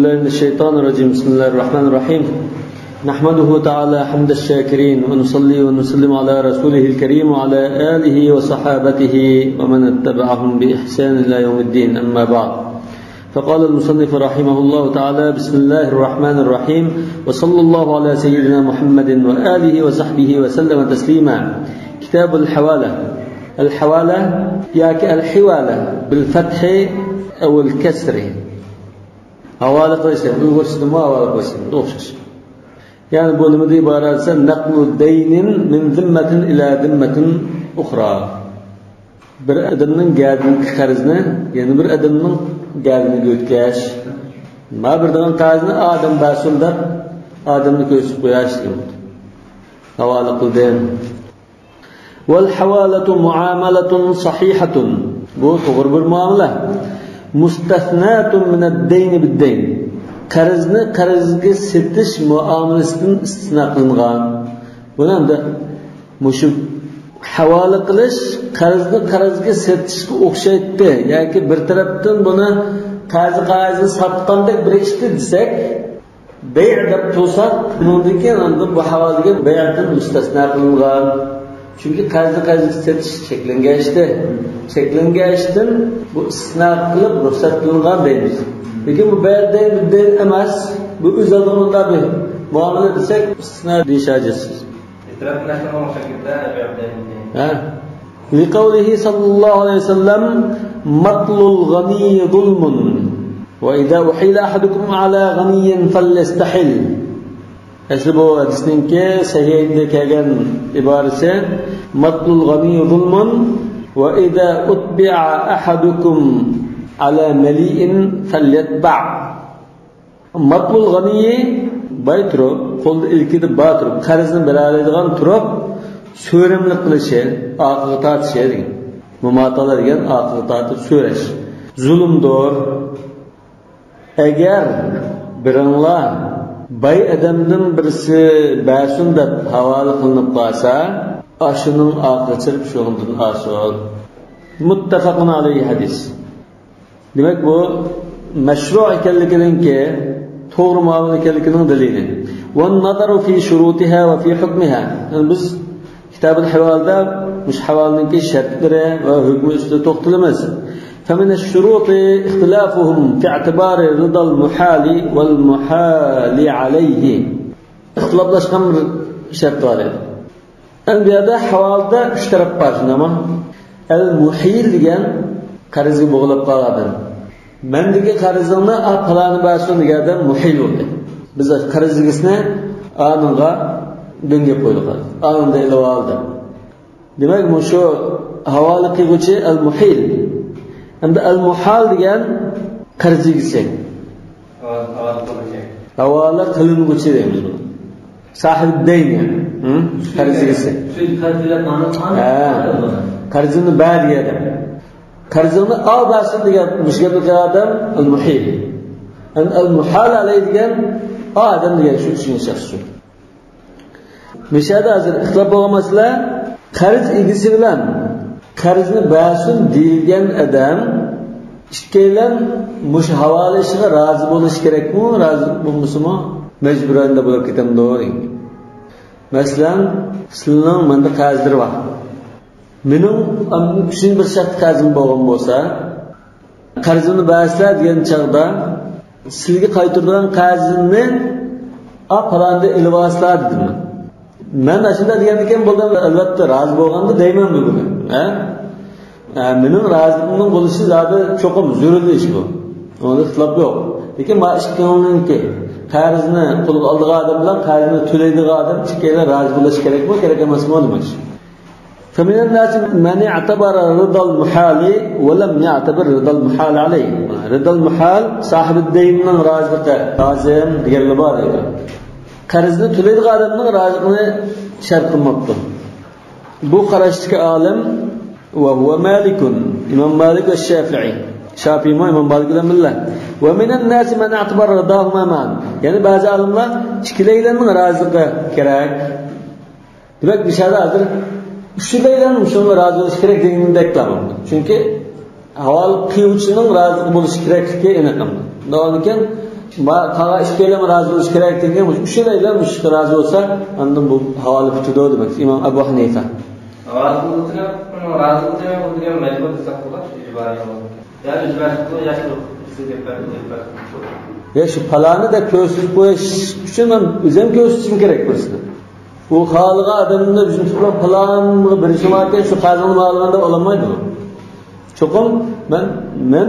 بالله من الشيطان الرجيم. بسم الله الرحمن الرحيم. نحمده تعالى حمد الشاكرين ونصلي ونسلم على رسوله الكريم وعلى آله وصحابته ومن اتبعهم بإحسان إلى يوم الدين. أما بعد، فقال المصنف رحمه الله تعالى: بسم الله الرحمن الرحيم، وصلى الله على سيدنا محمد وآله وصحبه وسلم تسليما. كتاب الحوالة. الحوالة يعني الحوالة بالفتح أو الكسر. حوالة قيسة يقولون ما حوالة قيسة دوشش. يعني بولم دي باراسة نقل دين من ذمة إلى ذمة أخرى. bir adamning gadini qarzni, ya'ni bir adamning gadini o'tkash, ma bir degan qarzni odam basulda odamni ko'rsib qo'yash degan. Havola qildim. Wal hawalatu muamalatun sahihatun. Bu to'g'ri bir muomala. Mustathnatun min ad-dayn bid-dayn. Qarzni qarzga setish muomalasidan istisno qilingan. Bundan da mushu havola qilish qarzni qarzga setishga o'xshaydi. Yoki bir tarafdan buni qarzni sotgandek bir ishdi desak, bay' deb tursak, bundan keyin bu havolaga bay'dan mustasno qilingan. Chunki qarzni setish cheklangan ishdi. Cheklangan ishdan bu istisno qilib ruxsat qilingan deymiz. Lekin bu bay'dan emas, bu o'zadonda bir muomala desak, istisno deyishasiz. لقوله صلى الله عليه وسلم: مطل الغني ظلم، وإذا أحيل أحدكم على غني فليستحل. أسلبه أدسنك سهيد كأن عبارة مطل الغني ظلم، وإذا أتبع أحدكم على مليء فليتبع. مطل الغني baytro qo'lda ilkida batro qarzni beradigan turib so'rimlik qilishi, oqiga tortishi degan. Mumatala degan oqiga tortib so'rash. Zulmdor. Agar biringlar bay odamdan birisi basun deb havola qilinib qolsa, ashuning oqiga chirib sho'g'indan asol. Muttafaqun alayhi hadis. Demak bu mashru' ekanligidan keyin to'g'ri muomala ekanligining dalili. Va nazaru fi shurutiha va fi hukmiha. Biz kitobul havolada mush havolning shartlari va hukmi ustida to'xtalamiz. فمن الشروط اختلافهم في اعتبار رضا المحال والمحال عليه. اختلافlashgan shart bor edi. Anbiyada havolda 3 taraf bor, nima? Al-muhil degan qarzga bog'lab qoladi. Mendagi qarzimni faloni basun deganda muhil bo'ldi. Biz qarzingizni anonga dengib qo'ydik. Anonda ilib oldi. Demak, bu shu havola qiluvchi al-muhil. Endi al-muhal degan qarzingizga. Havola qilinguvchi deymiz buni. Sahib dayn, qarzingizga. Shu qarzlar ma'nosi. Qarzini bariyada. Qarzini albasin degan mushkillik odam al-muhil. Al-muhal alaydigan odam degan shu shaxs shu. Mishada hozir ixtilof bo'lgan masala, qarz egisi bilan qarzni basin deyilgan odam ikkalan mush havola ishiga rozi bo'lish kerakmi, rozi bo'lmasmi? Majburan da bo'lib ketamdi. Masalan, sizning menda qarzdir bor. Mening uchun bir shart qarzim bo'lgan bo'lsa, qarzimni berasizlar degan chaqda sizga qaytargan qarzimni falonda ilib olasizlar dedim. Men ashunda degan ekan, bo'ldi, albatta rozi bo'lganda deyman buni. Mening roziligimning bo'lishi zodi cho'qim zaruriy ish bu. Unda ixtilof yo'q. Lekin ma ishqoningki qarzni qo'lga oldigan odam bilan qarzni to'laydigan odam ikkala rozi bo'lishi kerakmi, kerak emasmi demak. فمن الناس من اعتبر رضا المحال ولم يعتبر رضا المحال عليه. رضا المحال صاحب الدين من رازقه لازم deganlar bor edi. Qarzni to'laydigan odamning rozig'ini shart qilmoqdi. Bu qarashdagi olim va huwa Malikun, Imom Malik va Shafi'i. Shafi'i Imom Malik bilan billah. Va min an-nas man i'tabara ridahuma man. Ya'ni ba'zi olimlar ikkilaylarning rozig'i kerak. Demak, bishada hozir Şulaydan şunga rozi bo'lish kerak degandek qilaman. Chunki havol qiluvchining rozi bo'lish kerakligi aniq. Undan keyin Kağa işkeyleme razı oluş kerak degan o'shalar mushqa razı olsa, andan bu havoli butdi demak. İmam Abu Hanifa. Razı bo'lgan majbur desa bo'lar, ibora yo'q. Yani üzberlikle yaşlı ya şu palanı da köşsüz koyuş için ben özüm köşsüzüm gerek burası. Bu halığa adamın da bizim tutulan palanı bir şey varken şu kazanın malında olamaydı mı? Çokum ben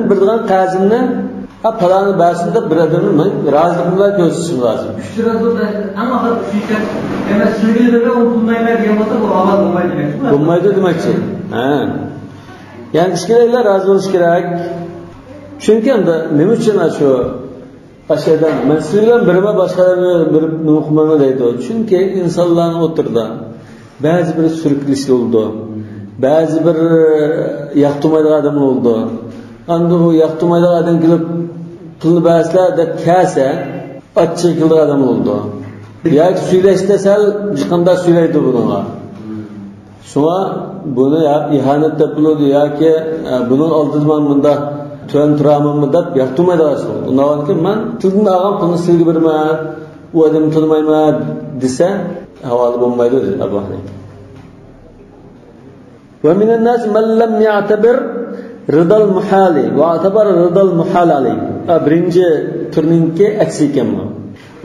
bir dağın kazanını palanı basında bir adamın razılıkla köşsüzüm lazım. Üçtür da ama şirket hemen sürgülü de onu bulmayla diyemezse bu alan olmaydı demek. Olmaydı demek ki. Yani işkilerle razı oluş gerek. Çünkü anda ne için şu aşağıdan ben sizlerle birime başkalarına bir nukumana deydi. Çünkü insanların oturdu. Bazı bir sürüklisi oldu. Bazı bir yaktumayda adam oldu. Anda bu yaktumayda adam gelip pul baslar da kase açık yılda adam oldu. Ya söyleşte sel çıkanda söyleydi bununla. Sonra bunu ya ihanet yapılıyordu ya ki bunun aldırman bunda tön turamın da yaktumayda asıl. Ondan ki ben tüdün ağam bunu silgi birme, o adamı tanımayma dese havalı bombaydı Abu Hanifa. Ve minen nas men lem ya'tabir ridal muhali ve atabar ridal muhal aleyh. Birinci turninki aksi ekan bu.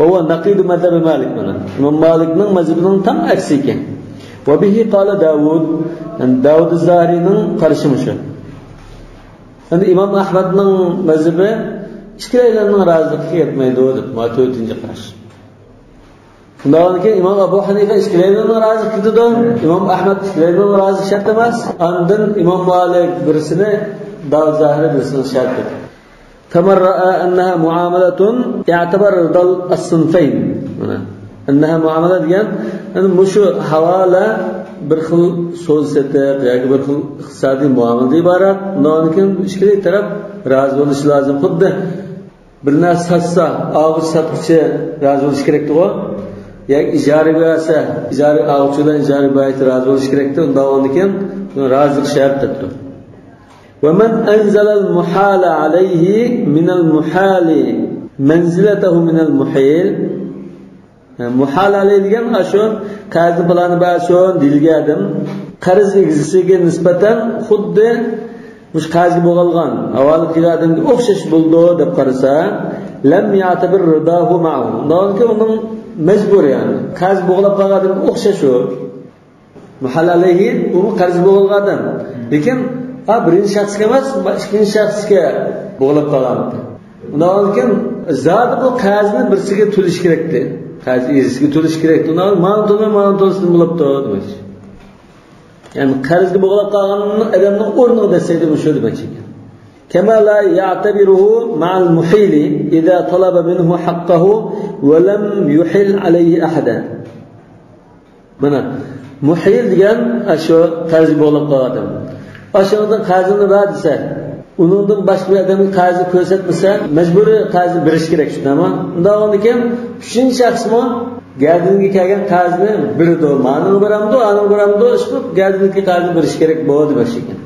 Ve o naqid mazhab Malik mana. İmam Malikning mazhabining tam aksi ekan. Ve bihi qala Davud, Davud az-Zahirining qarashishi shu. Yani İmam Ahmed'nin mezhebi işkilerinin razılıkı yetmeydi o deb, ma 4-ci qarash. Bundan keyin İmam Abu Hanifa işkilerinin razılıkı dedi, İmam Ahmed işkilerinin razılık şart emas. Ondan İmam Malik birisini Davud Zahiri birisini şart etdi. Faman ra'a annaha muamalatun i'tabar ridal as-sinfayn. Annaha muamala degan, yani bu şu havala bir xil so'z setiq yoki bir xil iqtisodiy muomaladan iborat. Undan keyin ikki taraf rozi bo'lishi lozim. Xuddi bir narsa satsa, og'ir sotuvchi rozi bo'lishi kerak-ku. Yoki ijara bersa, ijara oluvchidan ijara beruvchi rozi bo'lishi kerak-ku. Undan keyin rozilik shartdir. Wa man anzala al-muhala alayhi min al-muhali manzilatahu min al-muhil. Muhal alayhi degan shu qarz bilan ba'son dilgadim qarz egizisiga nisbatan xuddi mush qarzga bo'g'ilgan avvalgi odamga o'xshash bo'ldi deb qarasa lam ya'tabir ridahu ma'hu. Undan uning majbur yani qarz bo'g'ilib qolgan o'xshash u. Muhal alayhi u qarz bo'g'ilgan. Lekin birinchi shaxsga emas, ikkinchi shaxsga bo'g'ilib qolgan. Undan keyin zot bu qarzni birsiga to'lish kerakdi. Qarz egizisiga to'lish kerak. Undan ma'no to'lishni bo'libdi demak. Yani qarzga bo'g'ilib qolgan odamning o'rniga desaydi bu shu demak ekan. Kama la ya'tabiruhu ma'al muhili idza talaba minhu haqqahu wa lam yuhil alayhi ahada. Mana muhil degan shu qarzga bo'g'ilib qolgan odam. Aşağıdan qarzini ber desa, uningdan boshqa bir odamga qarzni ko'rsatmasa, majburiy qarzni berish kerak shundami? Undan keyin uchinchi shaxsmi gardiniga kelgan qarzni birdi, ma'ni beramdi, ani beramdi, shu gardiniga qarzni berish kerak bo'ldi boshigan.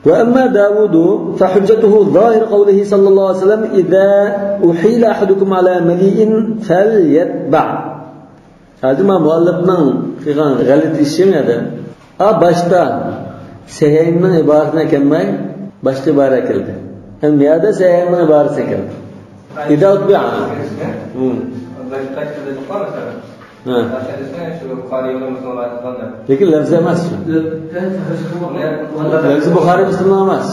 Wa amma Davudu fa hujjatuhu zahir qawlihi sallallohu alayhi vasallam idza uhila ahadukum ala mali'in falyatba'. Hadima muallifning qilgan g'alati ishi edi. Başta sehiyinin ibaretine kelmey, başta ibaret keldi. Hem niyada sehiyinin ibaretine keldi. İda utbi'a. Lekin lafzi emas. Lafzi Buxoriy Müslim'den emas.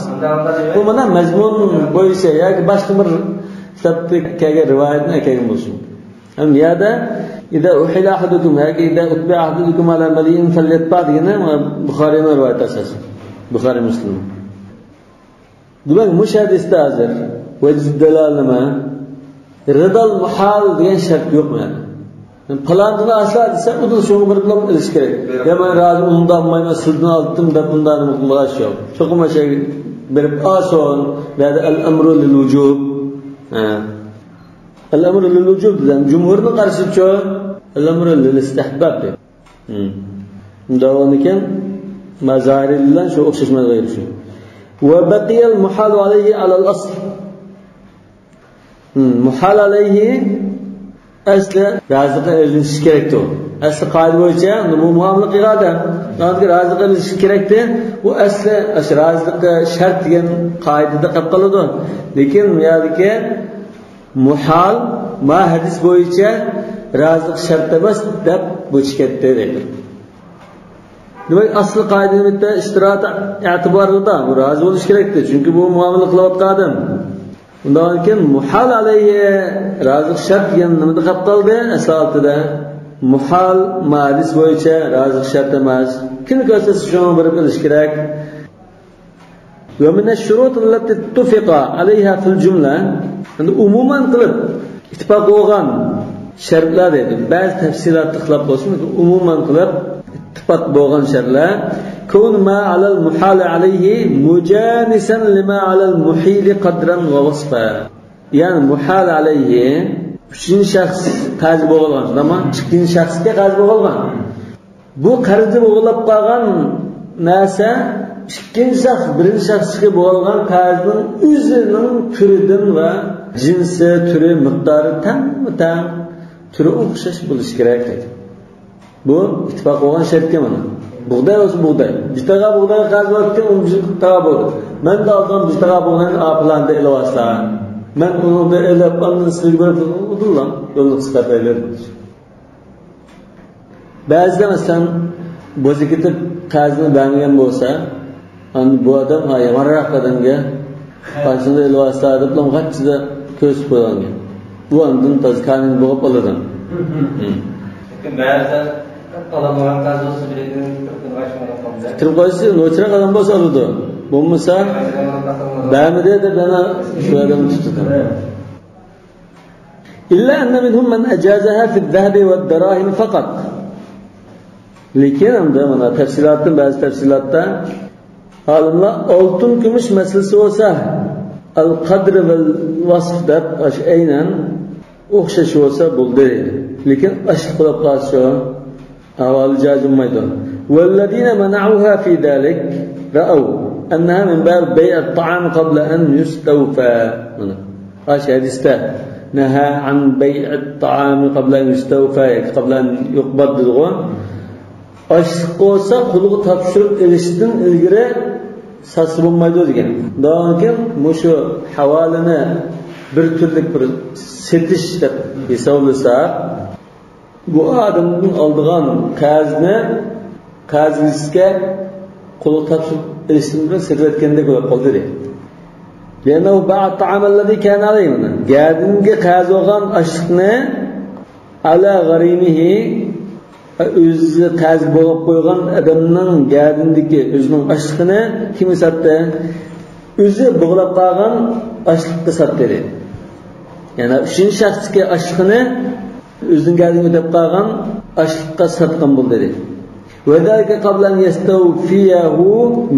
Bu mana mazmun bo'yicha yoki boshqa bir kitobda kelgan rivoyatni kelgan bo'lsin. Hem niyada İza uhila ahadukum yoki idza utbi'a ahadukum ala mali'in falyatba' degani Buxoriyning rivoyati asosan. Buxoriy Muslim. Demak, mush hadisda hozir vajdalal nima? Ridal muhal degan shart yo'qmi? Planni asla desa, uni shunga bir bilan ilish kerak. Ya men rozi undan olmayman, sizdan oldim deb undan mutlaq yo'q. Cho'qima shay berib oson, ba'da al-amru lil wujub. Al-amru lil wujub degan jumhurning qarashicha al-amru lil istihbab deb. Undan keyin mazari bilan shu o'xshashmaydi shu. Va baqiyal muhal alayhi ala al-asl. Muhal alayhi asli razıqa erilishi kerakdi. Asli qoida bo'yicha bu muomala qiladi. Nodga razıqa erilishi kerakdi. Bu asli razıqa shart degan qoidada qolib qoladi. Lekin bu yerdagi muhal ma hadis bo'yicha razıq shart emas deb bo'chiq ketdi dedi. Demak asli qoidani bitta ishtirot e'tiborida bu rozi bo'lish kerakdi. Chunki bu muomala qilayotgan undan keyin muhal alayhi razıq shart degan nimada qolib qoldi? Aslida muhal hadis bo'yicha razıq shart emas. Kimni ko'rsa shuni bir bilish kerak. Wa min ash-shurut allati ittifaqa alayha fil jumla, endi umuman qilib ittifoq bo'lgan shartlar edi. Ba'zi tafsilotni qilib bo'lsin, umuman qilib ittifoq bo'lgan shartlar kun ma alal muhal alayhi mujanisan lima alal muhil qadran va wasfa. Ya'ni muhal alayhi uchinchi shaxs qarz bo'lgan, ama ikkinchi shaxsga qarz bo'lgan. Bu qarzni bo'lib qolgan narsa ikkinchi shaxs birinchi shaxsga bo'lgan qarzning o'zining turidan va jinsi, turi, miqdori tam turi o'xshash bo'lishi kerak dedi. Bu ittifoq bo'lgan shartga mana. Buğday olsa buğday. Bittaga buğday qarz bo'lgan, uni bittaga bo'ldi. Men de aldım bittaga buğday aplanda elavaslar. Men uni da elab andan sizga berib o'dirlam, yo'lni qisqartirib. Ba'zida masalan bo'zi ketib qarzni bermagan bo'lsa, bu odam yamanroq odamga qarzni elavaslar deb lamg'atchida ko'z qo'ygan. Bu andan tazkaning bo'lib qoladi. Ba'zida qalamagan qarz olsa bilekin kirib qo'ysa, nochira qadam bo'lsa oladi. Bo'lmasa, ba'mida deb yana shu odam tutadi. Illa anna minhum man ajazaha fi adh-dhahab wa ad-darahim faqat. Lekin unda mana tafsilotdan ba'zi tafsilotda olimlar oltin kumush masalasi bo'lsa, al-qadr va al-wasf deb aynan o'xshash bo'lsa bo'ldi. Lekin ashq qilib qolsa avval jazmmaydi. والذين منعوها في ذلك رأوا أنها من باب بيع الطعام قبل أن يستوفى. حديثه نهى عن بيع الطعام قبل أن يستوفى قبل أن يقبض الغن. Aşk olsa kulu tapşırıp eriştin ilgiri sası bulmaydı degan. Daha sonra şu havalini bir türlük bir setiş deb hisoblasa, bu adamın aldığan qarzga kulu tapşırıp eriştin bilan setib etgandek bo'lib qoldi deydi. Yani o ba'a ta'amallazi kana alayhi. Gadinga qarz olgan aşkni ala gharimihi o'zi qarz bo'lib qo'ygan odamning gadindagi o'zining ashligini kim sotdi? O'zi bog'lab qolgan ashlikka sotdi dedi. Ya'ni uchinchi shaxsga ashligini o'zining gadinga deb qolgan ashlikka sotgan bo'ldi dedi. Va dalika qabla an yastawfiyahu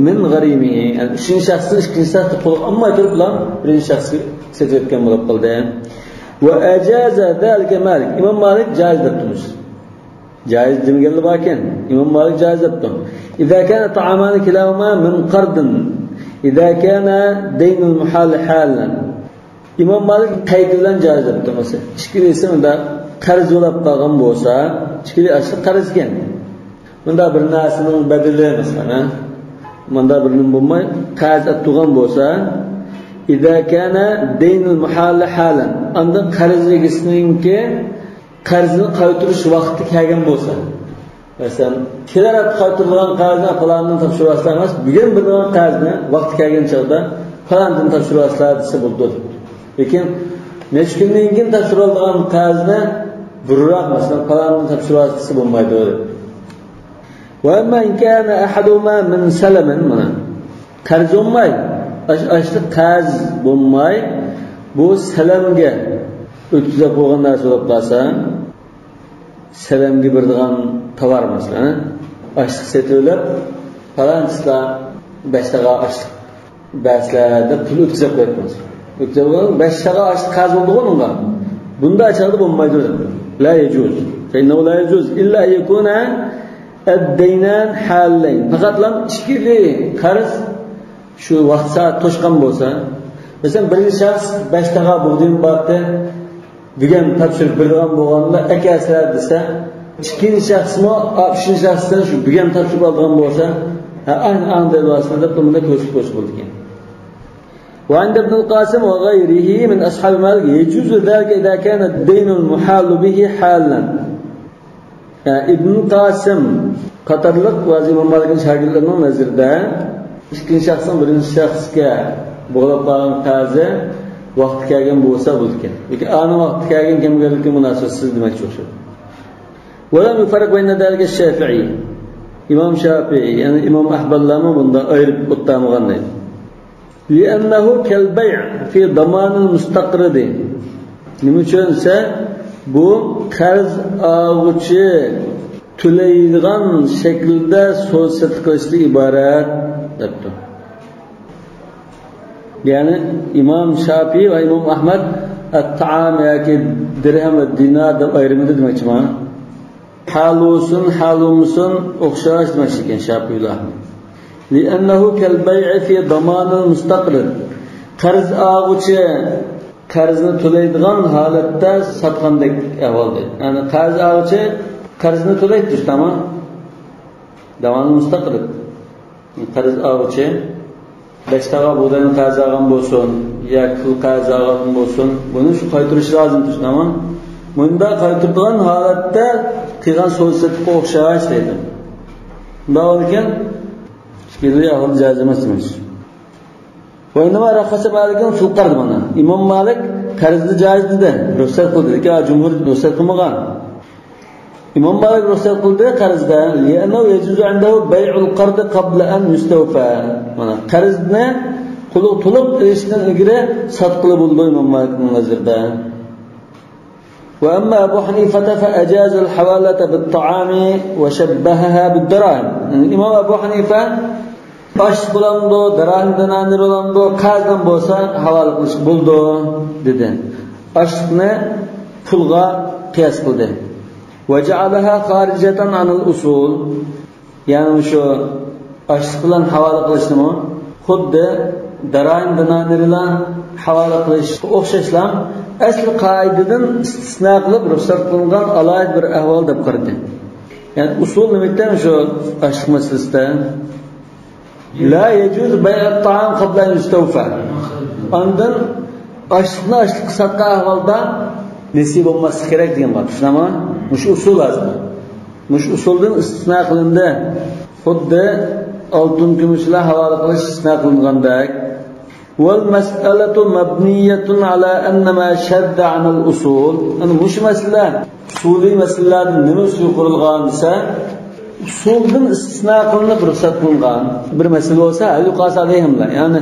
min gharimihi. Yani uchinchi shaxsning ikkinchi shaxsga qo'l olmay turib bilan birinchi shaxsga sotayotgan bo'lib qoldi. Va ajaza dalika Malik. Imom Malik jaiz deb turmuş. Caiz demegenli baken İmam Malik caiz yaptı. İza kana ta'amani kilahuma min qardin. İza kana deynul muhal halan. İmam Malik qaydilan caiz yaptı mesela. İkili ise unda qarz bo'lib qolgan bo'lsa, ikili ashli qarz ekan. Bunda bir narsaning badali masalan, bunda birning bo'lmay qarz atgan bo'lsa, İza kana deynul muhal halan. Anda qarzligisiningki qarzni qaytarish vaqti kelgan bo'lsa, masalan, kelar qaytarilgan qarzni falondan topshirasizlar emas, bugun biror qarzni vaqti kelgan chog'da falondan topshirasizlar desa bo'ladi. Lekin necha kundan keyin topshirilgan qarzni burroq masalan falondan topshirasizlar desa bo'lmaydi. Va amma in kana ahaduma min salaman mana qarz bo'lmay, ashli qarz bo'lmay, bu salamga o'tkazib qo'ygan narsa bo'lib qolsa, salamga beradigan tovar masalan, ashliq setilib, falonchilar 5 taqa ashliq baslarda pul o'tkazib qo'yibmiz. O'tkazib 5 taqa ashliq qarz bo'ldi unga. Bunda achadi bo'lmaydi. La yajuz. Fa innahu la yajuz illa yakuna ad-daynan halayn. Faqat lam ikili qarz shu vaqt soat to'shqan bo'lsa, Mesela birinchi shaxs 5 taqa buğdayım barda degan topshiriq bergan bo'lganda akasilar desa, ikkinchi shaxsmi 60 shaxsdan shu degan topshiriq olgan bo'lsa, ayni anda vasitada bunda ko'rsatib bo'ldi ekan. وعند ابن القاسم وغيره من أصحاب مالك يجوز ذلك إذا كان الدين المحال به حالا. ابن القاسم qatorliq vazi Imom Malikning shogirdlarining nazarida ikkinchi shaxsdan birinchi shaxsga bog'lab qolgan qarzi vaqti kelgan bo'lsa bo'lgan. Lekin ana vaqti kelgan kimgalikka munosabatsiz demakchi o'xshaydi. وَلَمْ يُفَرِّقْ بَيْنَ ذَلِكَ الشَّافِعِي. İmam Şafii, yani İmam Ahballarni bunda ayırıp o'tamagan deydi. لأنه كالبيع في ضمان المستقرض. Nima uchun esa bu qarz oluvchi to'laydigan shaklda so'z qilishdan iborat debdi. Ya'ni Imom Shafii va Imom Ahmad at-ta'am yoki dirham va dinar deb ayrimida demoqchiman. Halusun halumusun o'xshash demoqchi ekan Shafii va Ahmad. لأنه كالبيع في ضمان المستقرض. Qarz oluvchi qarzni to'laydigan holatda sotgandek ahvol deydi. Ya'ni qarz oluvchi qarzni to'laydi, tamam? Davom mustaqil. Qarz oluvchi 5 taqa buğdayni qarz olgan bo'lsin, yoki pul qarz olgan bo'lsin, buni shu qaytarish lozim, tamam? Bunda qaytargan holatda qilgan so'zga o'xshash deydi. Bunday ekan, fikriy ahvol joiz emas demak. Va inma raxasa Malikning fil qard mana. Imom Malik qarzni joiz dedi, ruxsat qildi, lekin jumhur ruxsat qilmagan. İmam Malik ruxsat qildi qarzda, li'annahu yajuzu 'indahu bay'ul qard qabla an yustawfa. Mana qarzni to'liq erishdan ilgari sotqili bo'ldi Imom Malikning nazarida. Wa amma Abu Hanifa fa ajaza al-hawalata bit-ta'ami wa shabbahaha bid-dirahim. Imom Abu Hanifa osh bo'landi, dirhamdan bo'landi, qarzdan bo'lsa havola qilish bo'ldi dedi. Oshni pulga qiyos qildi. وجعلها خارجة عن الأصول. Yani şu aşkılan havalı kılışını xuddi darayim dinanirilan havalı kılış o'xshashlam asli qoidadan istisno qilib ruxsat qilingan alohida bir ahvol deb qaradi. Yani usul nimadan shu aşk masalasida la yajuz bay'at ta'am qabla an yustawfa. Ondan aşkni sotgan ahvolda nasib olması kerak degan bor. Tushunami? Mush usul lazım. Mush usuldan istisno qilindi. Xuddi oltin kumushlar havola qilish istisno qilingandek. Wal mas'alatu mabniyatun ala anna ma shadda 'an al-usul. Ana mush masala usuliy masalalarning nima usul qurilgan desa, usuldan istisno qilinib ruxsat qilingan bir masala bo'lsa, al-yuqas alayhimlar. Ya'ni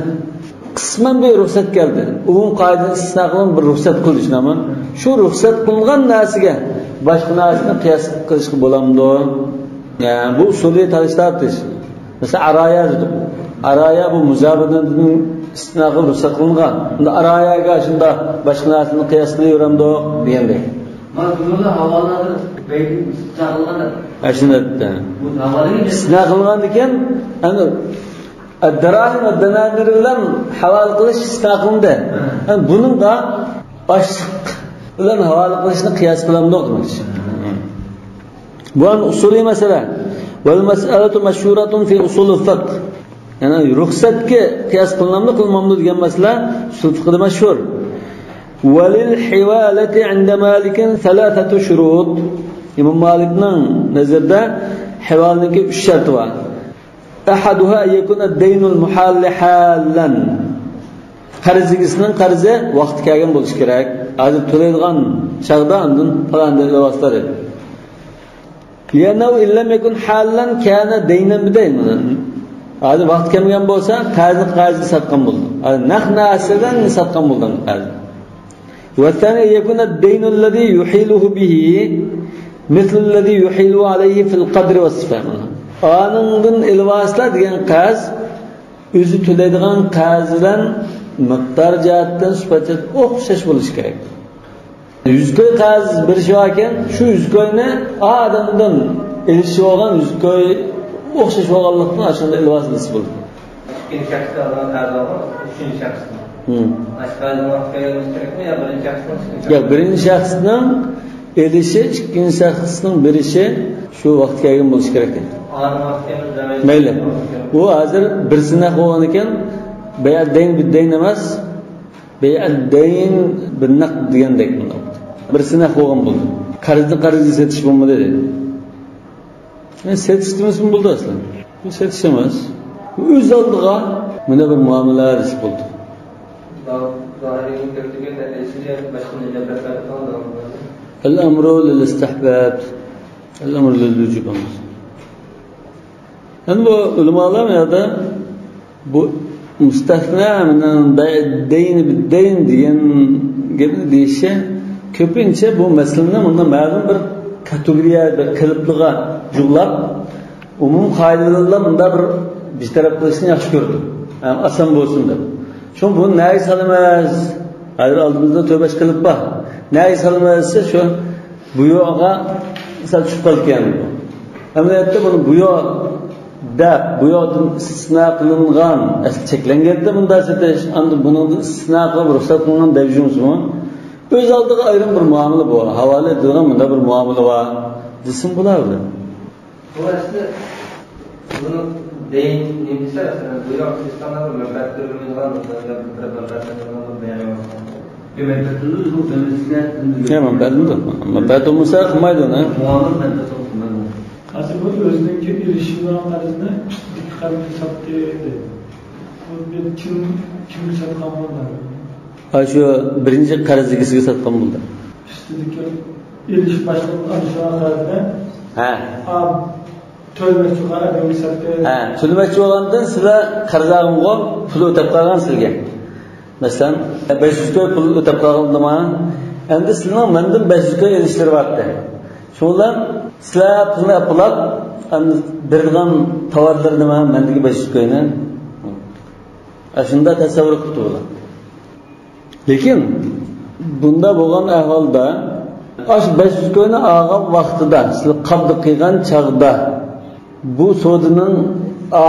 qisman bir ruxsat keldi. Umum qoida istisno qilinib bir ruxsat qilish nima? Shu ruxsat qilingan narsaga boshqa narsani qiyos qilishga bo'lamdi. Yani bu usulli talishlardir. Mesela araya dedim. Araya bu muzabadan istisno qilib ruxsat qilingan. Unda arayaga shunda boshqa narsani qiyos qilaveramdi degandek. Mana bunlar havolalar bayt chaqilganda. Ashunda bu havolaga istisno qilingan ekan, ana ad-dirahim va dananir bilan havola qilish istisno qilindi. Buningga oshliq bilan havola qilishni qiyos qilamdi demoqchi. Bu usuliy masala. Val mas'alatu mashhuratun fi usulul fiqh. Yani ruxsatga qiyos qilinamdi, qilmamdi degan masala usul fiqhda mashhur. Walil hiwalati 'inda Malik'in thalathatu shurut. Imom Malikning nazarida hivalniki 3 shart bor. Ahaduha yakuna ad-daynul muhall halan. Qarzigisning qarzi vaqti kelgan bo'lishi kerak. Hozir to'laydigan chaqda undan falanday lavoslar. Li'annahu illam yakun halan kana daynan bidaynan. Hozir vaqt kelgan bo'lsa, qarzni sotgan bo'ldi. Hozir naq narsadan sotgan bo'ldi qarzni. Va thani yakuna ad-daynu alladhi yuhiluhu bihi mithlu alladhi yuhilu alayhi fil qadri was sifat. Anından ilvaslar degan qarz o'zi to'laydigan qarzdan miqdor jihatdan sifatga o'xshash bo'lishi kerak. 100 koy qarz berish ekan, shu 100 koyni odamdan elishib olgan 100 koy o'xshash bo'lganlikdan ashunda ilvos bo'ldi. Ikkinchi shaxsdan qarz olgan, uchinchi shaxsdan. Başkalarının vakti gelmesi gerek mi ya birinci şahsın? Ya birinci şahsının elişi, ikinci şahsının birisi şu vaqtga kelgan bo'lishi kerak. Anın vakti gelmesi Mayli. U hozir birsini qo'ygan ekan, bay'at dayn biddayn emas, bay'at dayn binnaq degandek buni. Birsini qo'ygan bo'ldi. Qarzni qarzga setish bo'lmadi dedi. Men setishimiz bo'ldi aslan. Bu setish emas. O'z oldiga mana bir muomala ish bo'ldi. الأمر للاستحباب الأمر للوجوب yani bu ulamalar ya da bu müstahna menen dayn biddayn degan gapni deyişe ko'pincha bu masalani bunda ma'lum bir kategoriya bir qilipliga juglab umum qoidalarla bunda bir taraf qilishni yaxshi ko'rdim. Yani oson bo'lsin deb. Şu bu neyi salmaz? Hayır aldığımızda tövbe qilib bak. Neyi salmazsa şu bu yo'qa misal tushib qolgan bu. Amaliyotda buni bu yo'q deb bu yo'qdan istisno qilingan, asl cheklanganda bunda setish, endi buni istisno qilib ruxsat qilingan devjimizmi? O'z oldiga ayrim bir muomala bu. Havola etilgan bunda bir muomala bor. Desin bo'lardi. Bu asli buni deyin nimsa aslında bu yo'q istisnolar manfaat ko'rilmaydigan Ya manfaat olmasa qilmaydi uni. Asıl bu özündeki ilişki olan qarzını üstteki qarzını sattı edi. Bu kim satqan bo'ldi? Ha şu birinchi qarzigisiga satqan bo'ldi. Üstteki ilişki başlab alışan qarzını Ha. To'lmoqchi qaradim sattı. Ha, to'lmoqchi bo'lgandan sizlar qarzag'imga pul o'tab qolgan sizga. Masalan, 500 koy pul o'tab qolganman. Endi sizlar mendan 500 koy ilishlar bordi. Şunlar sizlar pulni apilab, endi bergan tovarlarni mendagi 500 koyni. Shunda tasavvur qilib turlar. Lekin bunda bo'lgan ahvolda ash 500 koyni olgan vaqtida, sizlar qabd qilgan chaqda bu sodining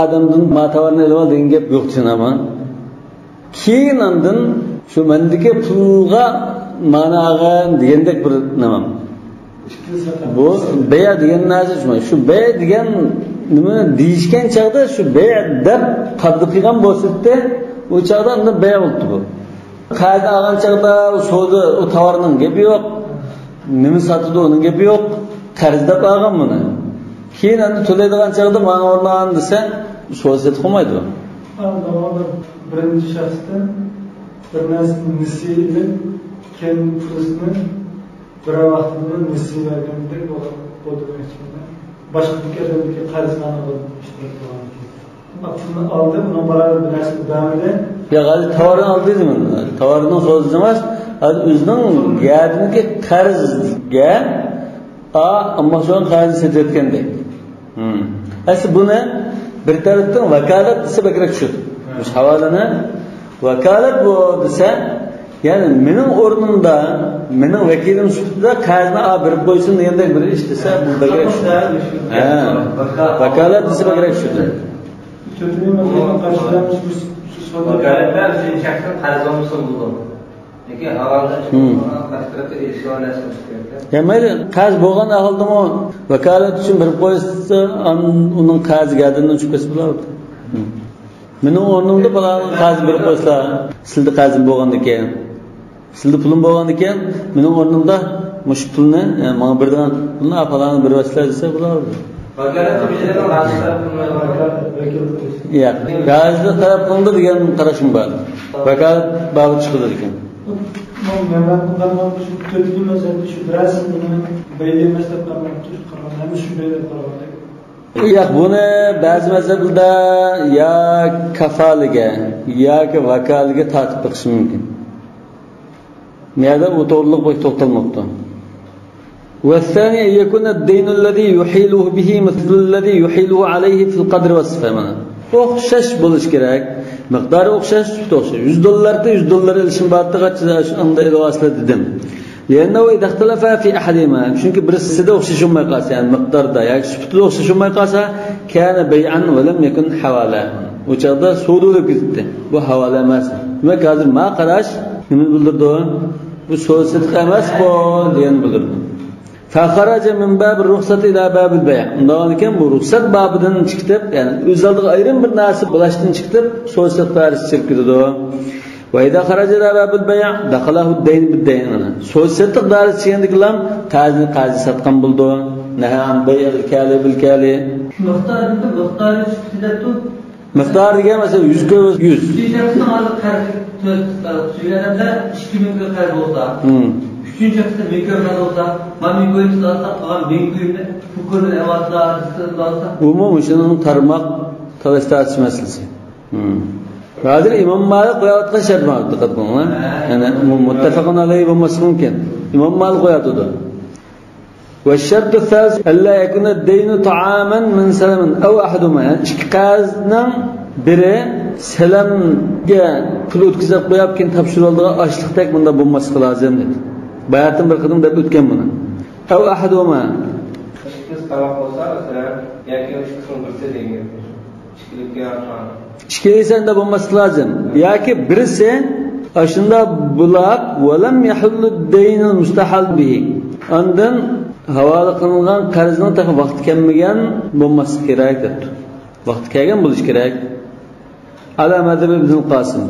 odamdan matovarni olib degan gap yo'q tushinaman. Keyin andin shu mendagi pulga ma'noga degandek bir nima. Bu beya degan narsa shu beya degan nima deyishgan chaqda shu beya deb qabd qilgan bo'lsa-da, u chaqda unda beya bo'ldi bu. Qayda olgan chaqda u sodi, u tovarning gapi yo'q. Nima sotdi uning gapi yo'q. Qarzda olgan buni. Keyin endi to'laydigan chaqda mana o'rnagan desa, so'zet qilmaydi u. Birinchi shaxsda bir narsani nisiyni keyin pulini bir vaqtida nisiy bergandek bo'ldi. Boshqa fikrdagi qarzlarni pulni oldi, uni baravar bir narsa davomida ya hali tovarni oldingizmi? Tovarning so'zi emas, o'zining gapniki qarzga ammo shu qarzni setayotgandek. Asli buni bir tarafdan vakolat desa bakrak tushadi. Biz havolani vakolat bu desa, ya'ni mening o'rnimda, mening vakilim sifatida qarzni berib qo'ysin degandek bir ish desa, bu bakrak tushadi. Vakolat desa bakrak tushadi. Vakolatlar senin shaxsan qarz olmasa bo'ldi. Lekin havolada qasdda ishonasizmi? Ya mayli, qarz bo'lgan ahvoldami vakolat uchun berib qo'ysa, uning qarzigadan chiqib bo'ladi. Mening o'rnimda balani qarz berib qo'ysa, sizda qarzim bo'lgandan keyin, sizda pulim bo'lgandan keyin, mening o'rnimda mush pulni, menga bergan pulni apalani berib qo'ysa desa bo'ladi. Vakolatni bizlarning qarzdor pulni Ya, qarzda taraf qildi degan qarashim bor. Vakolat ba'zi chiqadi ekan. Men bundan shu to'ldi masalan shu rasmini baylemasdan qaramadim, shunday deb qaradim. Yo'q, buni ba'zi mazhablarda ya kafaliga yoki vakoliga tartib qilish mumkin. Menda u to'g'riliq bo'yicha to'xtalmoqda. والثاني أن يكون الدين الذي يحيله به مثل الذي يحيله عليه في القدر والصفة. o'xshash bo'lish kerak. Miqdori o'xshash, o'xshash. $100 $100 ilishim borda qancha ilova dedim. Yana u ixtilofa fi ahadima. Chunki birisida o'xshash bo'lmay qolsa, ya'ni miqdorda yoki sifatida o'xshash bo'lmay qolsa, kana bay'an va lam yakun havala. O çağda soğudu olup gitti. Bu havalı emas. Demek hazır ma qarash nima bildirdi? Bu so'zsiz emas bu degan bildirdi. Faqaraja min bab ruxsat ila babil bay'. Undan ekan bu ruxsat babidan chiqib, ya'ni o'zaldiga ayrim bir narsa bo'lashdan chiqib, so'zsiz qarish chirkidi. Va ida kharaja ila babil bay' dakhalahu ad-dayn bid-dayn. So'zsiz qarish degandikilam qazni qazi satgan bo'ldi. Nahan bay'il kali bil kali. Muxtar chiqdi. Miqdor degan mesela 100 ga 100. Şişesinin alıp söylenenler 2000 kadar olsa, 3. şahsında 1000 kadar olsa, ben 1000 koyun alsa, ağam 1000 koyun fukurun evatlar alsa. Umum şunun tarmak talastası meselesi. Hazır İmam Malik koyatkan şart var dikkat qilinglar. Yani muttafaqun alayhi bo'lmasi mumkin. İmam Malik koyatdi. والشرط الثالث ألا يكون الدين طعاما من سلم أو أحدهما. İkazdan biri selamga pul o'tkazib qo'yib keyin topshiroldigan ochliqdek bunda bo'lmasi lazım dedi. Bayatın bir qadam deb o'tgan buni. Aw ahaduhuma. Ikkiz taloq bo'lsa, masalan, yoki uch qism birsi degan. Ichkilikka yaqin. İchkilikda bo'lmasi lazım. Yoki birisi ashunda bulab walam yahullu ad-dayn mustahal bihi. Ondan havola qilingan qarzning taqa vaqti kelmagan bo'lmasi kerak dedi. Vaqti kelgan bo'lish kerak. Ala mazhab ibn Qasim.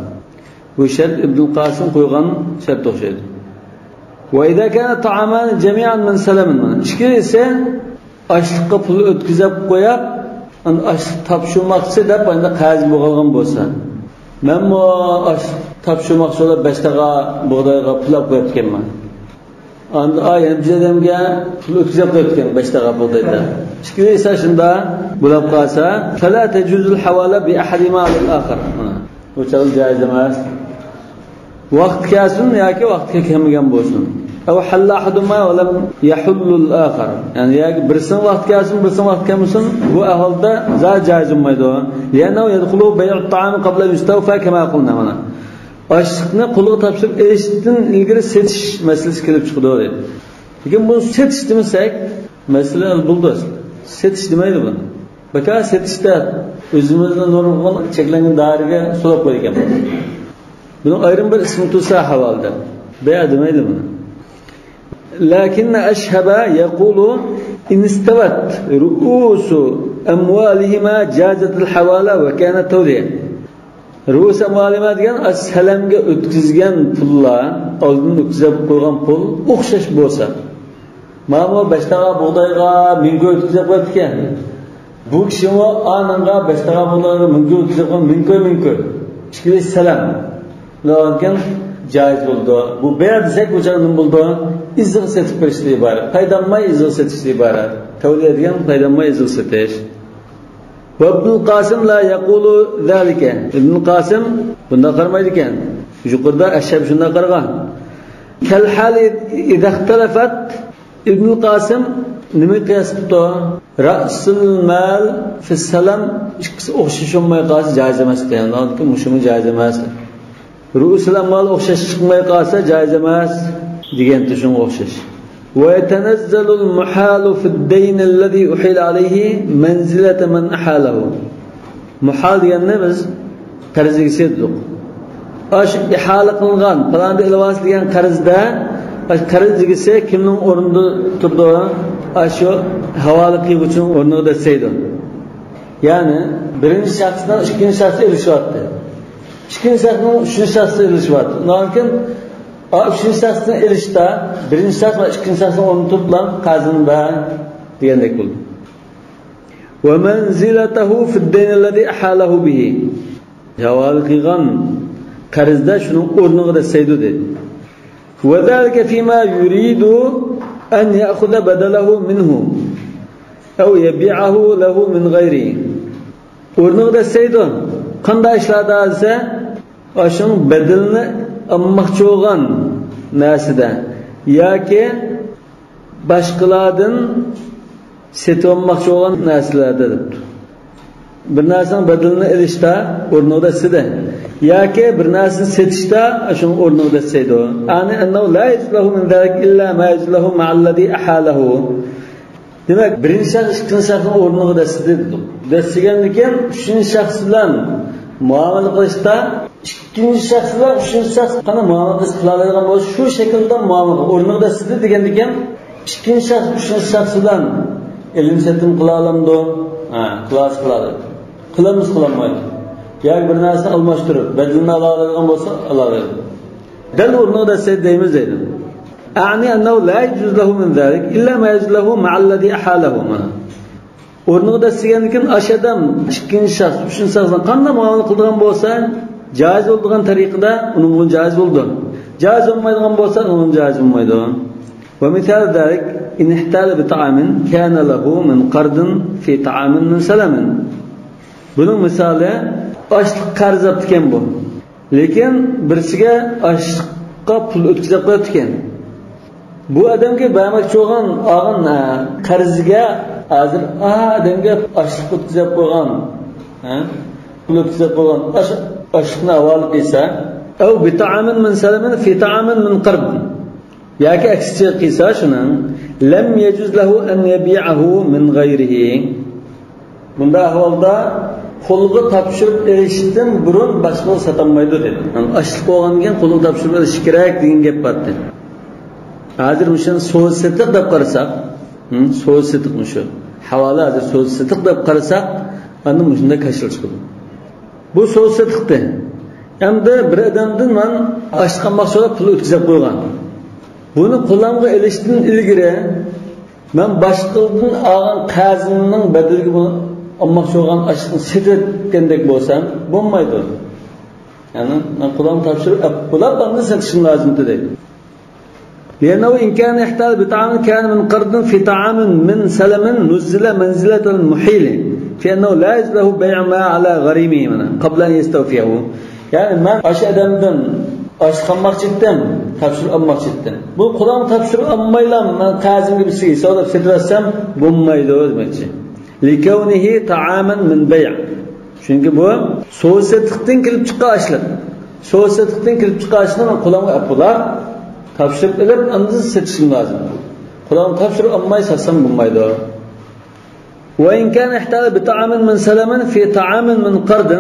Bu shart ibn Qasim qo'ygan shart o'xshaydi. Va idza kana ta'aman jami'an min salamin. Ishki esa ashliqqa pul o'tkazib qo'yib, uni ashliq topshirmoqchi deb endi qarz bo'lgan bo'lsa. Men bu ashliq topshirmoqchi bo'lib 5 taqa bug'doyga pul olib qo'yibmanman. Anda ayın bizedemge pul o'tkazib qo'yibgan 5 taqa bug'doyda. Ishki esa shunda bo'lib qolsa, fala tajuzul hawala bi ahadima al-akhar. Bu chal joiz emas. Vaqt kelsin yoki vaqtga kelmagan bo'lsin. Aw halla ahaduma va lam yahullu al-akhar. Ya'ni yoki birsin vaqt kelsin, birsin vaqt kelmasin, bu ahvolda joiz bo'lmaydi. Yana yadkhulu bay'u at-ta'am qabla yustawfa kama qulna mana. Ashliqni qo'lga topshirib erishishdan ilgari setish masalasi kelib chiqdi dedi. Lekin bu setish demasak, masala bo'ldi. Setish demaydi bu. Baka setishda o'zimizning normal cheklangan dairaga solib qo'ygan. Bunun ayrım bir ismi tursa havalda. Beya demaydi buni. Lakin ashhaba yaqulu in istavat ru'usu amwalihima jazat al-hawala wa kana tawdiya. Ru'us amwalihima degan as-salamga o'tkazgan pullar, oldin o'tkazib qo'ygan pul o'xshash bo'lsa. Mana 5 taqa bug'doyga 1000 ga o'tkazib qo'yibdi. Bu kishi o ananga 5 taqa bug'doyga 1000 ga o'tkazib qo'ygan 1000 ga. Ishki salam. Lakin caiz buldu. Bu beya desek bu canım buldu. İzgı setip verişli ibaret. Paydanmay izgı setişli ibaret. Tavliye ediyen paydanmay izgı setiş. Ve İbn-i Qasim la yakulu zalike. İbn-i Qasim bunda qarmaydiken. Yuqurda eşhab şunda qargan. Kel hali idha ihtalafat İbn-i Qasim nima qiyas qildi? Ra'sul mal fi salam ikkisi o'xshash olmay qolsa joiz emas degan. Lekin mushumi joiz emas. Ru'usul amval o'xshash chiqmay qolsa joiz emas degan tushunga o'xshash. Va yatanazzalu al-muhalu fi ad-dayn alladhi uhila alayhi manzilata man ahalahu. Muhal deganni biz qarzga setdik. Ash ihala qilgan, planda ilvos degan qarzda qarzgisi kimning o'rnida turdi? Ashu havola qiluvchi o'rnida saydi. Ya'ni birinchi shaxsdan ikkinchi shaxsga erishyapti. İkinci şahsdan üçüncü şahsına iliş var. Lakin üçüncü şahsına ilişte birinci şahs ve ikinci şahsın onu tutulan kazında diyendek buldu. وَمَنْزِلَتَهُ فِي الدَّيْنِ الَّذِي أَحَالَهُ بِهِ Cevabı kıygan karizda şunun ornuğu da seydu dedi. وَذَلِكَ فِي مَا يُرِيدُ أَنْ يَأْخُذَ بَدَلَهُ مِنْهُ اَوْ يَبِعَهُ لَهُ مِنْ غَيْرِهِ Ornuğu da seydu. Qanday ishlarda ise ashun bedelini almoqchi bo'lgan narsada yoki boshqalardan setib olmoqchi bo'lgan narsalarda debdi. Bir narsaning bedelini olishda o'rnida sida yoki bir narsani setishda ashun o'rnida sida. Ani annahu la yajlahu min zalik illa ma yajlahu ma'alladhi ahalahu. Demak, birinchi shaxs ikkinchi shaxsning o'rnida sida dedi. Degandan keyin uchinchi shaxs bilan muomala qilishda ikkinchi shaxs bilan uchinchi shaxs qanday muomala qiladigan bo'lsa shu shaklda muomala o'rnida sizni degan ekan ikkinchi shaxs uchinchi shaxs bilan ilm setim qila olamdi qiladi qilamiz qilolmaydi yoki bir narsa almashtirib badalini ola oladigan bo'lsa oladi dal o'rnida siz deymiz deydi أعني أنه لا يجوز له من ذلك إلا ما يجوز له مع الذي أحاله منه o'rniga degankin ashadam ikkinchi shaxs uchinchi shaxsdan qanday muomala qiladigan bo'lsa joiz bo'lgan tariqada uning joiz bo'ldi joiz bo'lmaydigan bo'lsa uning joiz bo'lmaydi va misal ذلك إن احتال بطعام كان له من قرض في طعام من سلم buning misoli ochliq qarz olgan bu lekin birisiga ochliqqa pul o'tkazib qo'ygan bu odamga bermoqchi bo'lgan olgan qarziga hozir odamga ochliq o'tkazib qo'ygan pul o'tkazib qo'ygan ochliqni olib esa او بطعام من سلم في طعام من قرض yoki aksicha qilsa shuni lam yajuz lahu an yabi'ahu min ghayrihi bunda ahvolda qo'lga topshirib erishishdan burun boshqa sotilmaydi dedi ochliq bo'lgandan keyin qo'lga topshirib erish kerak degan gap bor edi hozir shuni so'z setiq deb qarasak so'z setiq shu havola hozir so'z setiq deb qarasak ana shunda kashirish qildi bu so'z setiqda endi bir odamdan men ochliqqa maqsadda pul o'tkazib qo'ygan buni qo'lga ilishdan ilgari men boshqalardan olgan qarzimning badaliga buni olmoqchi bo'lgan ochliqni setayotgandek bo'lsam bo'lmaydi ya'ni men qo'lga topshirib bularni setishim lozim deydi لأنه إن كان يحتاج بطعام كان من قرض في طعام من سلم نزل منزلة المحيل في أنه لا يجوز له بيع ما على غريمه قبل أن يستوفيه يعني ما أشأدمدن أشخمقچitdim topshirib olmoqchitdim bu Qur'on topshirib olmaylam men qazimga bir şey sodab setrassam bo'lmaydi demoqchi likawnihi ta'aman min bay' chunki bu so'zsetiqdan kelib chiqqan ashliq so'zsetiqdan kelib chiqqan ashliqni men qo'limga olib topshirib olib endi setishim lozim Qur'on topshirib olmay satsam bo'lmaydi وإن كان احتال بطعام من سلم في طعام من قرض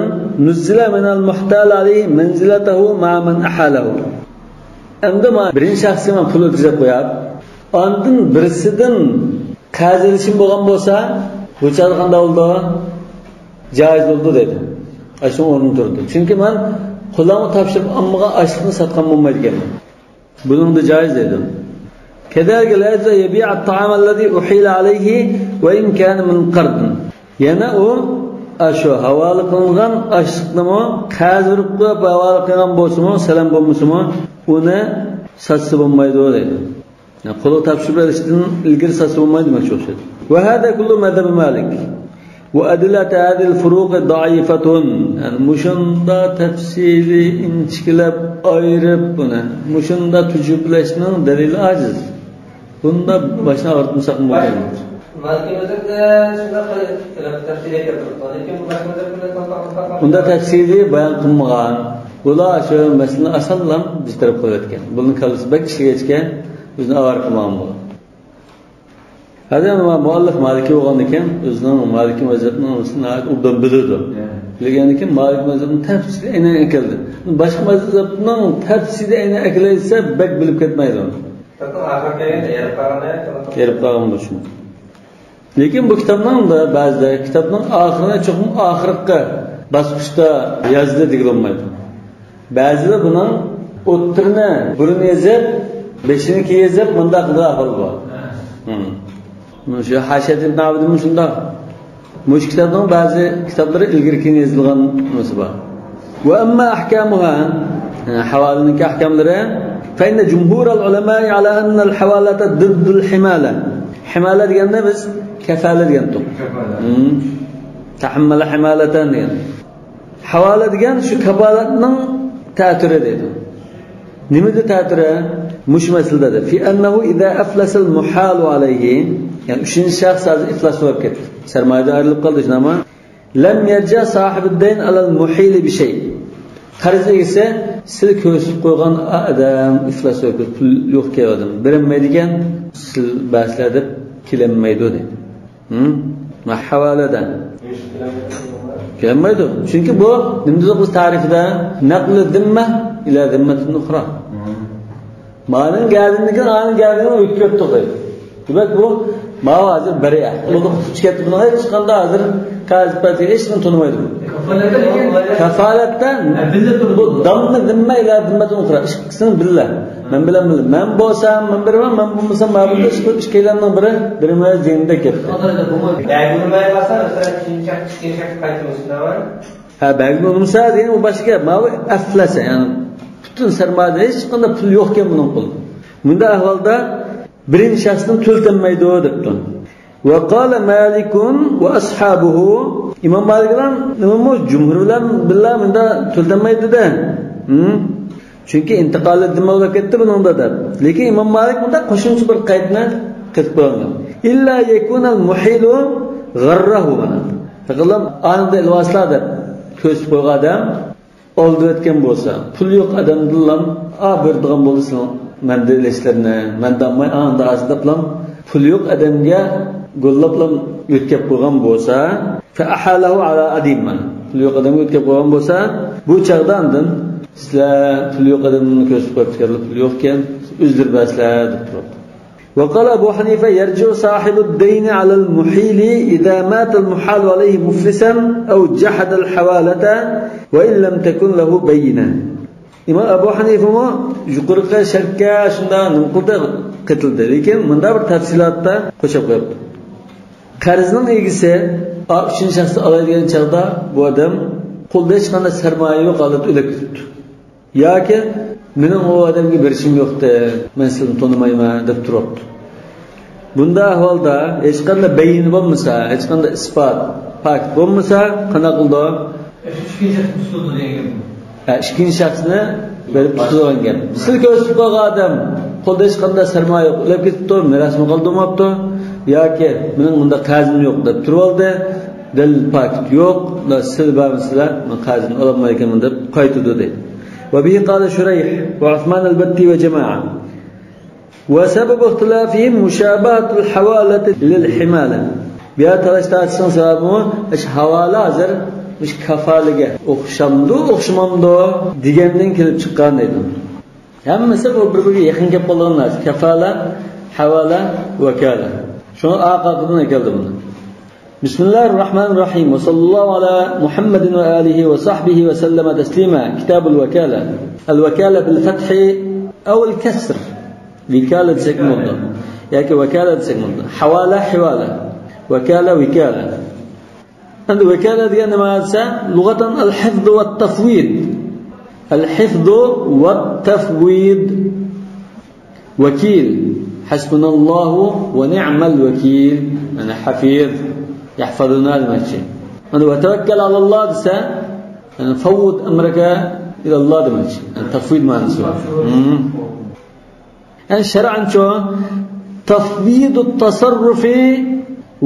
نزل من المحتال عليه منزلته مع من أحاله عندما birinchi shaxsga men pul o'tkazib qo'yib ondan birisidan qarz olishim bo'lgan bo'lsa bu qanday bo'ldi joiz bo'ldi dedi shu o'rni turdi chunki men qo'limga topshirib olmagan ochliqni sotgan bo'lmaydi ekanman buning da joiz dedim كذلك لا يجوز يبيع الطعام الذي أحيل عليه وإن كان من قرض yana u shu havola qilingan ochliqnimi qarz urib qo'yib havola qilgan bo'lsa-mu salam bo'lmasa-mu uni sotsa bo'lmaydi deydi qo'lga topshirib berishdan ilgari sotsa bo'lmaydi demoqchi o'xshaydi وهذا كله مذهب مالك وأدلة هذه الفروق ضعيفة yani mushunda tafsili inchiklab ayirib buni mushunda tujublashning dalili ajiz bunda boshqa ortmasak bo'lmaydi bunda tafsili bayon qilmagan ular shu masalani asallam biz taraf qo'yayotgan buni kalisi bak kishigachga bizni avar qilmagan bu Hadi muallif Maliki bo'lgan ekan, o'zining Maliki mazhabini obdan biladi. Bilgan ekan Maliki mazhabini tafsiri aynan ekaldi. Boshqa mazhabning tafsiri aynan ekalsa bak bilib ketmaydi uni. Erib qolgan bu shuni. Lekin bu kitobning da ba'zida kitobning oxirini cho'qim oxirgi bosqichda yozdi deyilmaydi. Ba'zida buning o'ttirini birini yozib, beshini yozib bunda qilgan ahvol bor. Şu Haşet ibn Abd'ın şunda muş kitabının bazı kitapları ilgirken yazılgan var. Ve amma ahkamuha havalinin ahkamları fe inne cumhurul ulemâi ala ennel havalata diddul himâle himâle degende biz kefâle degendik. Tahammala himaleten degen. Havala degen şu kabalatning ta'tiri deydi. Nimada ta'tiri? Mush masalada fi annahu idza aflasa al muhalu alayhi yani üçüncü şahs iflas bo'lib ketdi. Sarmoyada ayrilib qoldi shunami? Lam yarja sahibid-dayn alal muhili bi shay. Qarz egasi sil ko'rsatib qo'ygan odam iflas bo'lib ketdi. Pul yo'q keldim. Berilmaydigan sil baslar deb kelinmaydi dedi. Ma havaladan. Kelmaydi. Çünkü bu nimdiz biz tarifida naqli zimma ila zimmatin ukhra. Malın geldiğinden anın geldiğinden ötküp to'qaydi. Demek bu ma'va hozir bari'a. Bunu chiqib buni hech qanday hozir kazipati hech kim tanımaydi. Kafalatdan bu damni zimma ila zimmatin ukhra. İkisini billah. Men bilan billah. Men bo'lsam, men biraman, men bo'lmasam, ma'bulda ikkilarning biri birimiz ziynida ketdi. Belgilmeye basar, mesela çiçek kayıtmışlar. Ha, belgilmasa degan u boshqa ma'va aflasa, ya'ni butun sarmoyada hech qanday pul yo'q ekan buning qo'lida. Bunda ahvolda birinchi shaxsdan to'ltanmaydi debdi. Wa qala Malikun wa ashabuhu Imom Malik bilan nima jumhur bilan billah bunda to'ltanmaydi-da. Çünkü intiqali zimma bo'lib ketdi buningda deb. Lekin Imom Malik bunda qo'shimcha bir qaydni kiritib qo'ygan. İlla yekunal muhilu gharrahu mana. Faqalam anda ilvaslarda ko'z qo'ygan odam oldi o'tgan bo'lsa, pul yo'q odam dillam berdigan bo'lsa, menda ilishlarni, menda amay anda azdablam pul yo'q odamga go'llablam o'tkab qo'ygan bo'lsa, fa ahalahu ala adimman. Pul yo'q odamga o'tkab qo'ygan bo'lsa, bu chaqdandan sizlar pul yo'q odamni ko'rsatib qo'yibsizlar, pul yo'qkan uzdirbaslar deb turibdi. وقال أبو حنيفة يرجع صاحب الدين على المحيل إذا مات المحال عليه مفلسا أو جحد الحوالة وإن لم تكن له بينة. İmam Abu Hanife mu yuqorqi shartga shunday nimqilda qitildi, lekin bunda bir tafsilotda qo'shib qo'yibdi. Qarzning egisi 3 shaxsni oladigan chaqda bu odam qo'lda hech qanday sarmoya yo'q holda o'lib ketibdi. Yoki mening u odamga berishim yo'qdi, men sizni tonimayman deb turibdi. Bunda ahvolda hech qanday bayin bo'lmasa, hech qanday isbot, fakt bo'lmasa, qana qildi? Ikkinchi shaxsni berib tutgan gap. Siz ko'rsatib qo'ygan odam qo'lda hech qanday sarmoya yo'q, o'lib ketibdi, merosni qoldirmabdi, yoki mening bunda qarzim yo'q deb turib oldi. Dalil fakt yo'q, siz barmisizlar, men qarzimni ololmayman deb qaytdi dedi. وبه قال شريح وعثمان البتي وجماعة وسبب اختلافهم مشابهة الحوالة للحمالة بها تلاشتاتسın sebebı iş havala hazır iş kafalege okşamamdı degenden kelib chiqqan edi. Hammasi bir-biriga yaqin kelib qolgan narsa. Kafala, havala, vakala. Shuni aqaqdan keldi buni. Bismillahirrahmanirrahim. Ve sallallahu ala Muhammedin ve alihi ve sahbihi ve sellem teslima. Kitabul Vakala. El Vakala bil fethi ev el kesr. Vikala desek oldu. Yani vakala desek oldu. Havala, hivala. Vakala, vikala. Şimdi vakala diye ne manası? Lugatan el hifz ve tafvid. El hifz ve tafvid. Vekil. Hasbunallahu ve ni'mel vekil. Yani hafiz. يحفظنا المشي. أنا وتوكل على الله دسا أنا فوض أمرك إلى الله دمشي. أنا تفويض ما نسوي. يعني شرعا شو تفويض التصرف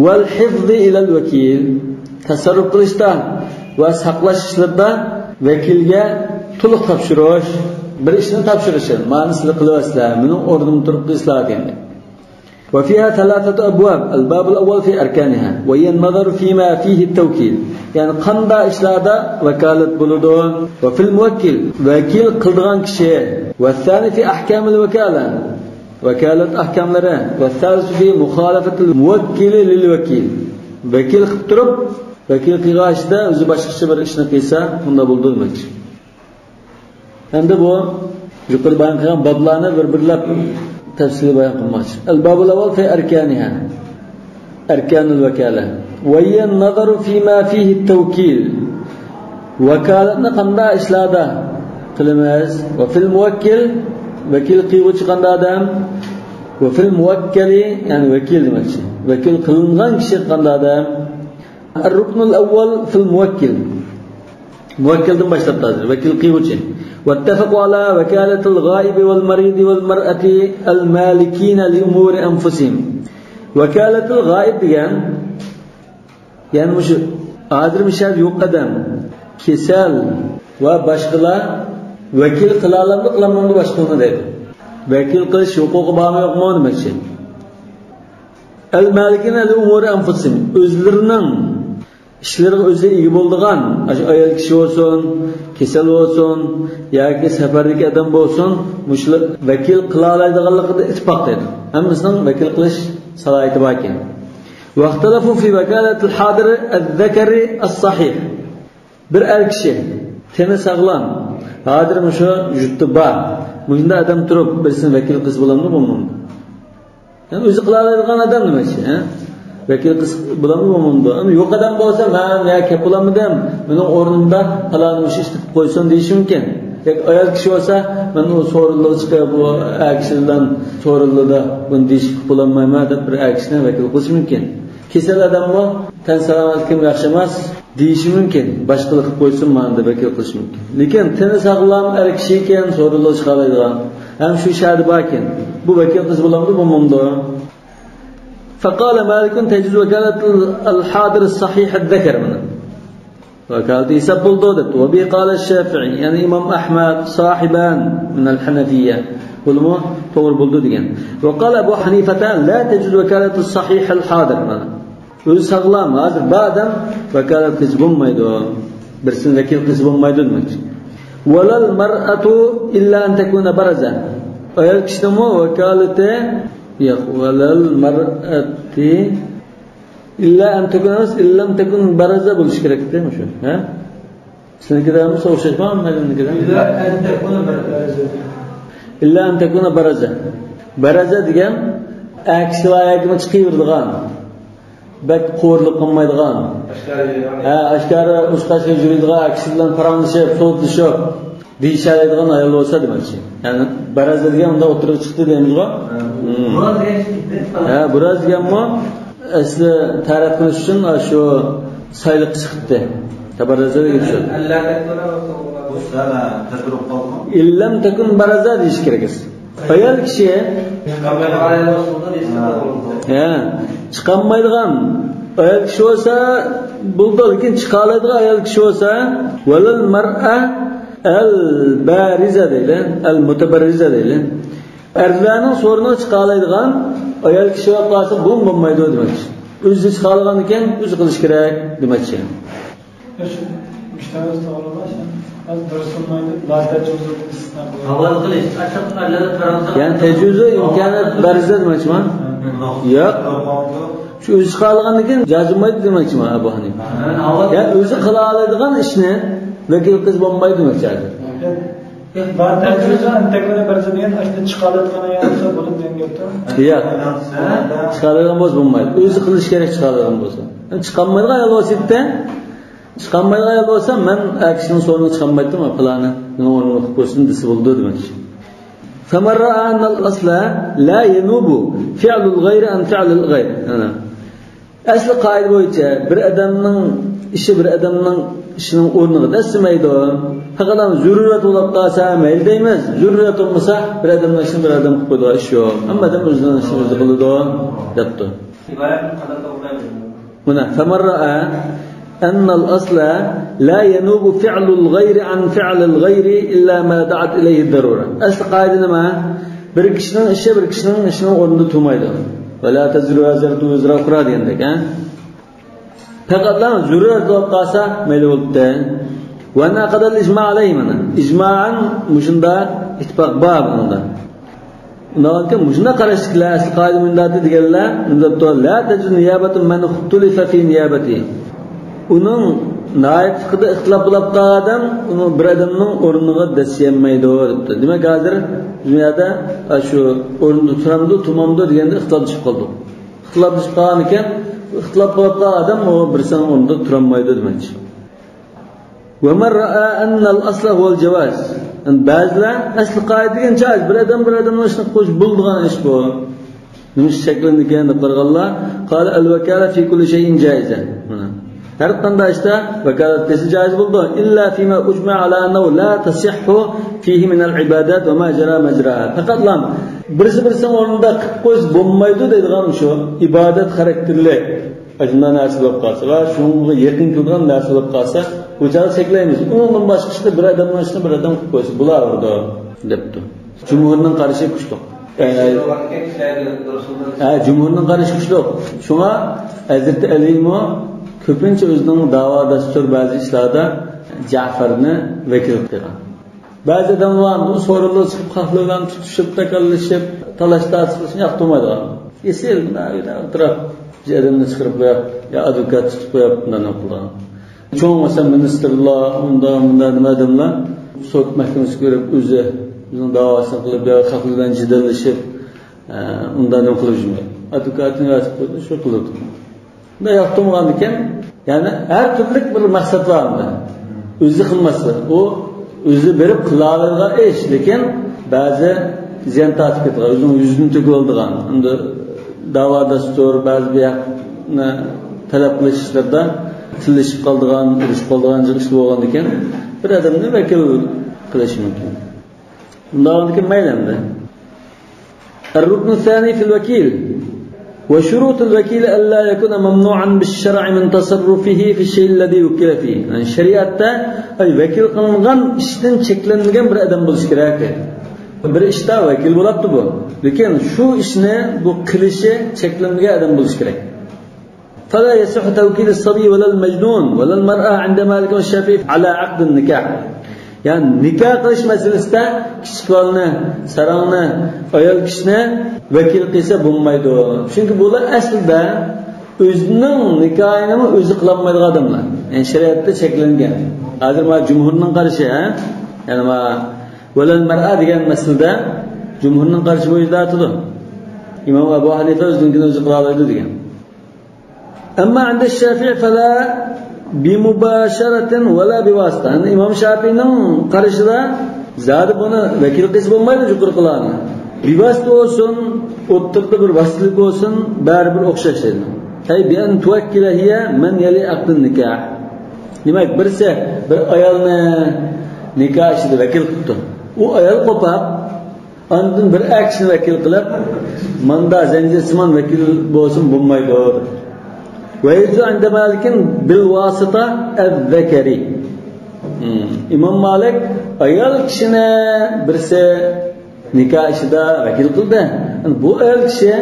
والحفظ إلى الوكيل. تصرف قلشتا وسقلاش لدا وكيلجا طلق تبشروش بريشنا تبشرشن ما نسلق لوسلا منو أردم طرق إسلامي. وفيها 3 أبواب. الباب الأول في أركانها وهي النظر فيما فيه التوكيل يعني قندا إشلادا وكالة بلدون وفي الموكل وكيل قلدغان كشي والثاني في أحكام الوكالة وكالة أحكام لره والثالث في مخالفة الموكل للوكيل وكيل خطرب وكيل قيغاش دا وزي باشقش بر إشنا قيسا هندا بلدون مج عند بو يقول بان قيام بابلانا بربرلاب تفصيل بيان قماش. الباب الأول في أركانها أركان الوكالة وهي النظر فيما فيه التوكيل وكالة قندا إشلادا قلماز وفي الموكل وكيل قيوش قندا دام وفي الموكل يعني وكيل ماشي وكيل قلنغان كشي قندا دام. الركن الأول في الموكل موكل دم باشتبتاز وكيل قيوش واتفقوا على وكالة الغائب والمريض والمرأة المالكين لأمور أنفسهم. وكالة الغائب يعني مش قادر مشاب يقدم كسال وباشقلا وكيل قلالم قلمون باشقلنا ده وكيل قلش حقوق بام يقمون ماشي. المالكين لأمور أنفسهم özlerinin ishlarga o'zi ega bo'ladigan ayol kishi bo'lsin, kasal bo'lsin yoki safarlik odam bo'lsin, mushlar vakil qila oladiganligida ittifoq dedi. Hammasining vakil qilish salohiyati bor ekan. Vaqtalafu fi vakalatil hadir az-zakari as-sahih. Bir er kishi teni sog'lom, hozir shu yurtda bor. Bunda adam turib birisini vakil qiz bo'lamdi, bo'lmaydi. Yani o'zi qila oladigan odam nimachi, ha? Vakil qiz bo'lamdi, bo'lmaydi. Ama yo'q odam bo'lsa, men ya kep bo'lamidim, mening o'rnimda falon ish qilib qo'ysin deyish mumkin. Yoki ayol kishi bo'lsa, men u so'rinliq chiqib bu akishdan so'rinliqda buni deyish bo'lmayman deb bir akishni vakil qilish mumkin. Kasal odam bu tan salomatligim yaxshi emas deyish mumkin. Boshqalar qilib qo'ysin, men deb vakil qilish mumkin. Lekin teni sog'lom er kishi ekan, so'rinliq chiqaradigan, ham shu sharti bor ekan. Bu vakil qiz bo'lamdi, bo'lmaydi. فقال مالك تجوز وكالة الحاضر الصحيح الذكر منه وكالة يسبل دودت. وبه قال الشافعي يعني إمام أحمد صاحبان من الحنفية والمو طور بلدودين. وقال أبو حنيفة لا تجوز وكالة الصحيح الحاضر منه ويسغلام هذا بعدم وكالة قسبهم ما يدوم برسن ذكي قسبهم ما يدوم ولا المرأة إلا أن تكون برزة ويكشتمو وكالته ولا المرأة إلا أن تكون إلا لم تكن برزة بالشكرك ده مش ها سنة كده مش أو شيء ما هم كده إلا أن تكون برزة إلا أن تكون برزة برزة ديجان أكسوايك ما تشكير دغان بك قورلق ما يدغان أشكار أشخاص يجري دغان أكسلان فرانسية صوت الشوك دي شاي دغان أيلو وسد ماشي يعني برزة ديجان ده أطرق شتى ده مزغا برز ديجان ما أصل تعرف نشون أشوا سايلق شتى تبرزة ديجان إلّم تكن برزة ديش كرجس ayol kishi chiqolmaydigan ayol kishi bo'lsa bo'ldi, lekin chiqa oladigan ayol kishi bo'lsa valal mar'a al bariza deydi, al mutabarriza deydi. Erlarning so'riniga chiqa oladigan ayol kishi bo'lsa bu bo'lmaydi demoqchi. O'zi chiqa olgan ekan, o'zi qilish kerak demoqchi. Yani tecrüze imkanı barizde demek mi? Yok. Şu özü kılalıgan cazılmaydı demek mi Abu Hanife? Yani özü kılalıgan işini vekil kız bombayı demek çağırdı. Ben tecrüze tekrar barizde diyen işte çıkardıklarına yanlışa bulup dengepti. Yok. Çıkardıgan boz bombayı. Özü kılış gerek çıkardıgan bozsa. Yani çıkanmaydı ayol o sitte. Çıkanmaydı ayol olsa ben akşinin sonuna çıkanmaydım ama planı onu okuyup koysun disi buldu demek. فَمَنْ رَأَى أَنَّ الْأَصْلَ لَا يَنُوبُ فِعْلُ الْغَيْرِ عَنْ فِعْلِ الْغَيْرِ. Asli qaide bo'yicha bir odamning ishi bir odamning ishining o'rniga dasmaydi. Faqat zarurat bo'lib qolsa mayli deymiz. Zarurat bo'lmasa bir odamning ishini bir odam qilib qo'yadigan ish yo'q. Hamma odam o'zining ishini o'zi qiladi debdi. Buna فَمَنْ رَأَى أن الأصل لا ينوب فعل الغير عن فعل الغير إلا ما دعت إليه الضرورة. أصل قاعدة ما بركشنا الشيء بركشنا إشنا ورد تومايدا ولا تزرع زرت وزرع أخرى عندك ها. فقط لا ضرورة قاسة ملولته. وأنا قد الإجماع عليه منا إجماعا مشندا اتفاق باب منا. نقول مشنا قرشك لا أصل قاعدة من ذات تقول لا تجوز نيابة من اختلف في نيابته. Onun naib fiqhida ixtilof bo'lib qolgan odam uni bir odamning o'rniga dasyamaydi debdi. Demak, hozir dunyoda shu o'rnida turamdi, tumamdi deganda ixtilof chiqib qoldi. Ixtilof chiqib qolgan ekan, ixtilof bo'lib qolgan odam u birsan o'rnida turolmaydi demoqchi. Wa man ra'a anna al-asla huwa al-jawaz. Ba'zilar asli qoida degan joiz, bir odamning ishini qo'shib bo'ldigan ish bu. Nima shaklida ekan deb qarag'anlar, qala al-vakala fi kulli shay'in jaiza. Her konuda işte vekaletesi caiz buldu. İlla fîmâ ucma alâ ennehu lâ tasihhu fîhî minel ibâdât ve mâ cerâ mecrâhâ. Fakat lan birisi orunda qilib qo'yish bo'lmaydi deydigan shu ibodat xarakterli ajindan narsa bo'lib qolsa va shunga yaqin kelgan narsa bo'lib qolsa o'chal cheklaymiz. Undan boshqa ishda bir odamning ishini bir odam qilib qo'ysa bo'lardi debdi. Jumhurning qarashi kuchli. Jumhurning qarashi kuchli. Shunga Hazrat Ali ko'pincha o'zining da'vo dastur ba'zi ishlarda Ja'farni vakil qilgan. Ba'zi odamlar so'rovlar chiqib xalqlarni tutishib, takallashib, talashda qilishni yoqtirmaydi. Esel bilan o'tirib, adamni chiqarib qo'yib, yo advokat tutib qo'yib bundan qilgan. Cho'ng bo'lsa ministerlar, unda nima odamlar sud mahkamasiga ko'rib o'zi o'zining da'vosini qilib, yo xalq bilan jidallashib, undan ham qilib yurmaydi. Advokatni yozib qo'ydi, shu qildi. Bunda yoqtirmagan ekan, ya'ni har turli bir maqsad bor unda. O'zi qilmasa, u o'zi berib qilavergan ish, lekin ba'zi ziyon tortib ketgan, o'zining yuzini to'kib oldigan. Unda da'vo dastur ba'zi bir talab qilishlarda tillashib qoldigan, urishib qoldigan ish bo'lgan ekan, bir odamni vakil qilish mumkin. Bundan keyin maylanda. الركن الثاني في الوكيل وشروط الوكيل ألا يكون ممنوعا بالشرع من تصرفه في الشيء الذي وكل فيه. يعني شريعة أي وكيل قلنغان işten çeklenmeyen bir adam buluş gerek. Bir işte vekil bulaptı bu. Lekin şu işini bu kılışı çeklenmeyen adam buluş gerek. فلا يصح توكيل الصبي ولا المجنون ولا المرأة عند مالك والشافعي على عقد النكاح. Yani nikah qilish masalasida kichik bolani, sarangni, ayol kishini vakil qilsa bo'lmaydi. Chunki bular aslida o'zining nikohini o'zi qila olmaydigan odamlar. Yani shariatda cheklangan. Hozir ma jumhurning qarashi, ya'ni ma valal mar'a degan masalada jumhurning qarashi bo'yicha aytdi. İmam Abu Hanifa o'zining o'zi qila oladi degan. Ammo anda Shafi'i fala bimubasharatin wala bivasita. Yani İmam Şafii'nin qarashida zadi buni vakil qilsa bo'lmaydi juqur qilani. Bivasita olsun, o'ttirda bir vasitlik olsun, baribir o'xshash edi. Ay bi an tuwakkila hiya man yali aqdun nikah. Demak, birisi bir ayolni nikoh ishida vakil qildi. U ayol qo'pab, ondan bir akshni vakil qilib, manda zanjirsimon vakil bo'lsin bo'lmaydi. ويجوز عند مالك بالواسطة الذكري. İmam Malik ayol kishini birisi nikoh ishida vakil qildi. Bu ayol kishi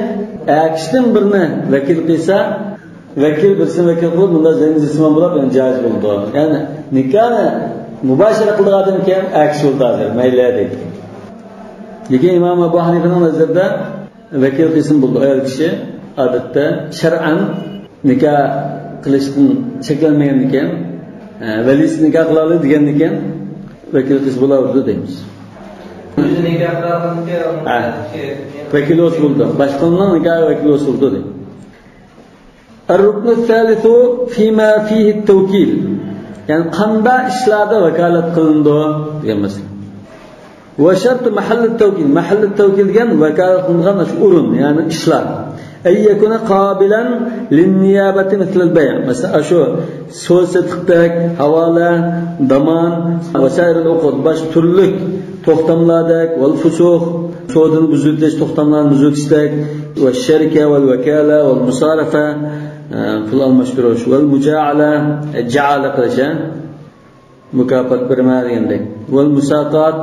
akishdan birini vakil qilsa, vakil birisini vakil qilib, bunda zanjirsimon bo'lib, yani joiz bo'ldi. Ya'ni nikohni mubashara qilgandan keyin akish bo'ldi, mayli deydi. Lekin İmam Abu Hanifa'ning nazarida vakil qilsin bo'ldi ayol kishi odatda shar'an nikah qilishdan cheklanmagan ekan, valisi nikah qila oladi degan ekan, vakil qiz bo'lardi deymiz. O'zi nikah qilgandan vakil bo'ldi. Boshqaning nikohi vakil bo'ldi deydi. الركن الثالث فيما فيه التوكيل. Yani qanda ishlarda vakolat qilindi degan masala. Va shart mahall at-tawkil. Mahall at-tawkil degan vakolat qilingan o'rin, ya'ni ishlar. Ay yakuna qabilan lin-niyabati misl al-bay'. Mesela şu so'z setiqdak, havola, daman va sayrul uqud baş turlik to'xtamlardek val fusuq, so'dini buzutish, to'xtamlarni buzutishdak va sharika val vakala val musarafa fil al-mashrush val muja'ala, ja'ala qilish, mukofot bermagandek val musaqat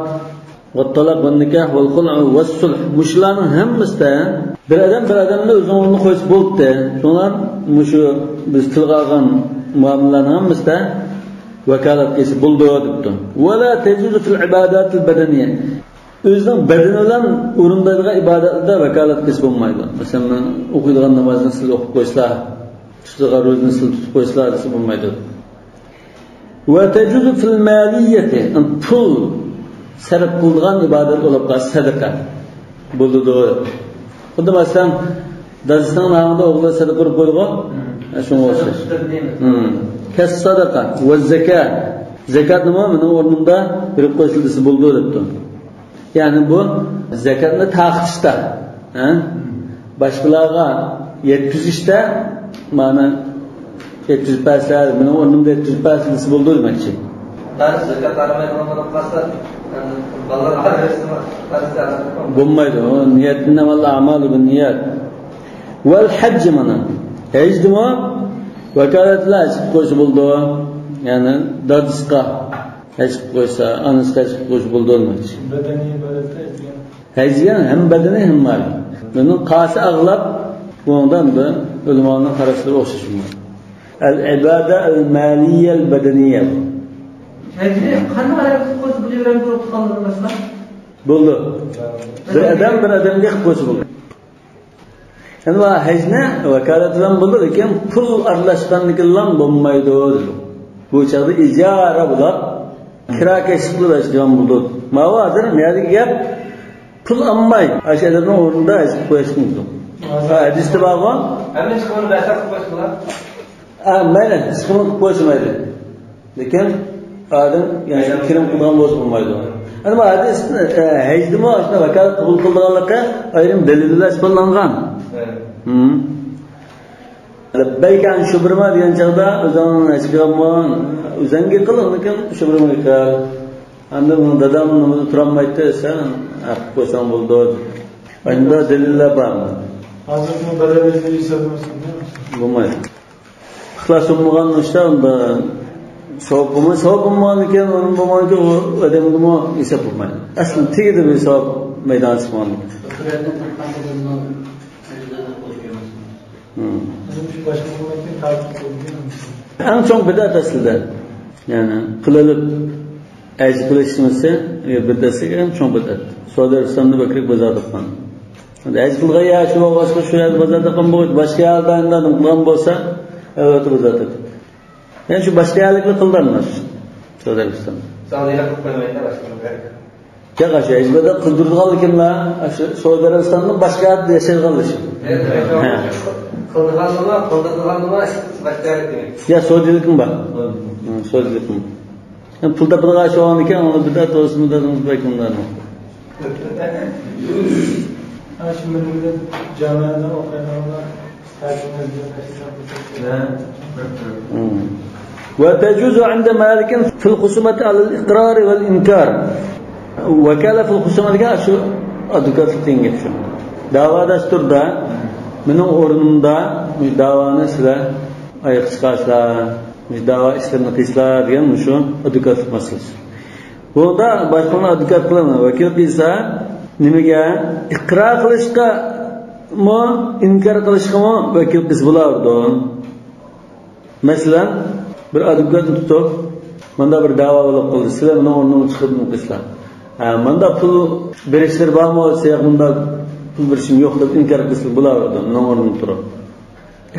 val talaq val nikah val khul'u vas sulh. Mushlarning hammasida bir odamni o'zining o'rniga qo'yib bo'ldi. Shunlar mushu biz tilga olgan muomalalarning hammasida vakolat qilsa bo'ldi debdi. Wala tajuzu fil ibadat al badaniyya. O'zining badani bilan o'rindaydigan ibodatlarda vakolat qilsa bo'lmaydi. Masalan, o'qiydigan namozni siz o'qib qo'ysizlar, tutadigan ro'zni siz tutib qo'ysizlar desa bo'lmaydi. Wa tajuzu fil maliyyati, pul sarf qilgan ibodat bo'lib qolsa sadaqa bo'ldi. Xuddi masalan, Daziston namida o'g'li sadaqa qilib qo'ydi-ku, shunga o'xshash. Kas sadaqa va zakat. Zakat nima? Meni o'rnimda berib qo'ysa desa bo'ldi debdi. Ya'ni bu zakatni taqishda, boshqalarga yetkazishda, mana 700%, meni o'rnimda 700% desa bo'ldi demoqchi. Dars zakat almaydigan bo'lib qolsa, bolalar arasida bo'lmaydi. Niyatni valla amalu bin niyat. Val hajj mana. Hajdimi? Vakolatlar chiqib qo'ysa bo'ldi. Ya'ni dadisqa haj qo'ysa, anisqa haj qo'ysa bo'ldi demoqchi. Badaniy ibodatda aytgan. Hajgan ham badani ham mali. Buni qasi ag'lab, bundan da ulamoning qarashlari o'xshash bo'ladi. al-ibada al-maliyya al-badaniyya. Hacı qanday ayaqsiz qo'ysa bu yerdan ko'rib qoldi mesela? Bo'ldi. Bir odamga qilib qo'ysa bo'ldi. Yani hajni vakolat bilan bo'ldi, lekin pul aralashganligidan bo'lmaydi. Bu chaqda ijara bo'lib, kira kesib qiladigan bo'ldi. Ma'vodir, niyatiga gap pul olmay, ashadning o'rnida aytib qo'yish mumkin. Hadisda bormi? Hamma chiqimini basar qilib qo'ysalar. Mayli, chiqimini qilib qo'ymaydi. Lekin adam yani kirim qilgan bo'lsa bo'lmaydi. Ana bu hadis hajdimi aslida vakolat qabul qilganlikka ayrim dalillar isbotlangan. Labbaykan shubrima degan chaqda o'zing aytganman, o'zingga qil, lekin shubrima qil. Endi buni dadam nima turolmaydi sen qo'ysang bo'ldi. Endi dalillar bormi? Hozir bu badalini hisoblamasam bo'lmaydi. Ixlos bo'lmagan ishda unda savab bo'lmagan ekan, uni bo'lmaydi, u odamga hisob bo'lmaydi. Aslida tegdi bir hisob maydon chiqmadi. Eng çok bidat aslida. Yani kılıp ecz kılışması bidati en çok bidat. Suudi Arabistonda bakırık bazarda qilgan. Ecz qilgan ya shu boshqa shu yerda bazarda qilgan bo'ldi, boshqa yerda indan qilgan bo'lsa, evet bazarda. Yani shu boshqa yerlikni qilganlar. Suudi Arabistonda. Saudiya qilib qo'ymaydi boshqa. Yaqash ejbada qildirganligimlar shu Suudi Arabistonda boshqa yerda yashaganlar. Ya Saudiyalikmi bor? Saudiyalikmi? Pulda pulga aşağıdan ekan, onu bidat olsun bidatımız bekimlarmi? Ana şimdi burada camiada okuyanlar وتجوز عند مالك في الخصومة على الإقرار والإنكار. وكالة في الخصومة كذا شو أدوكات تيجي شو دعوة دستور دا منو أورندا مش دعوة نسلا أي خساسلا مش دعوة إسلام نقيسلا ديان مشو أدوكات مسلس. ودا başkalarına أدوكات كلامنا وكيل بيسا نمجا إقرار خلشكا ما إنكار خلشكا ما وكيل بيس بلاردون. مثلا bir adukat tutup manda bir dava olib qoldi. Sizlar buni o'rniga chiqib muqislar. Manda pul berishlar bormi, siyoq munda pul berishim yo'q deb inkor qilsa bo'lardi. Buni o'rniga turib.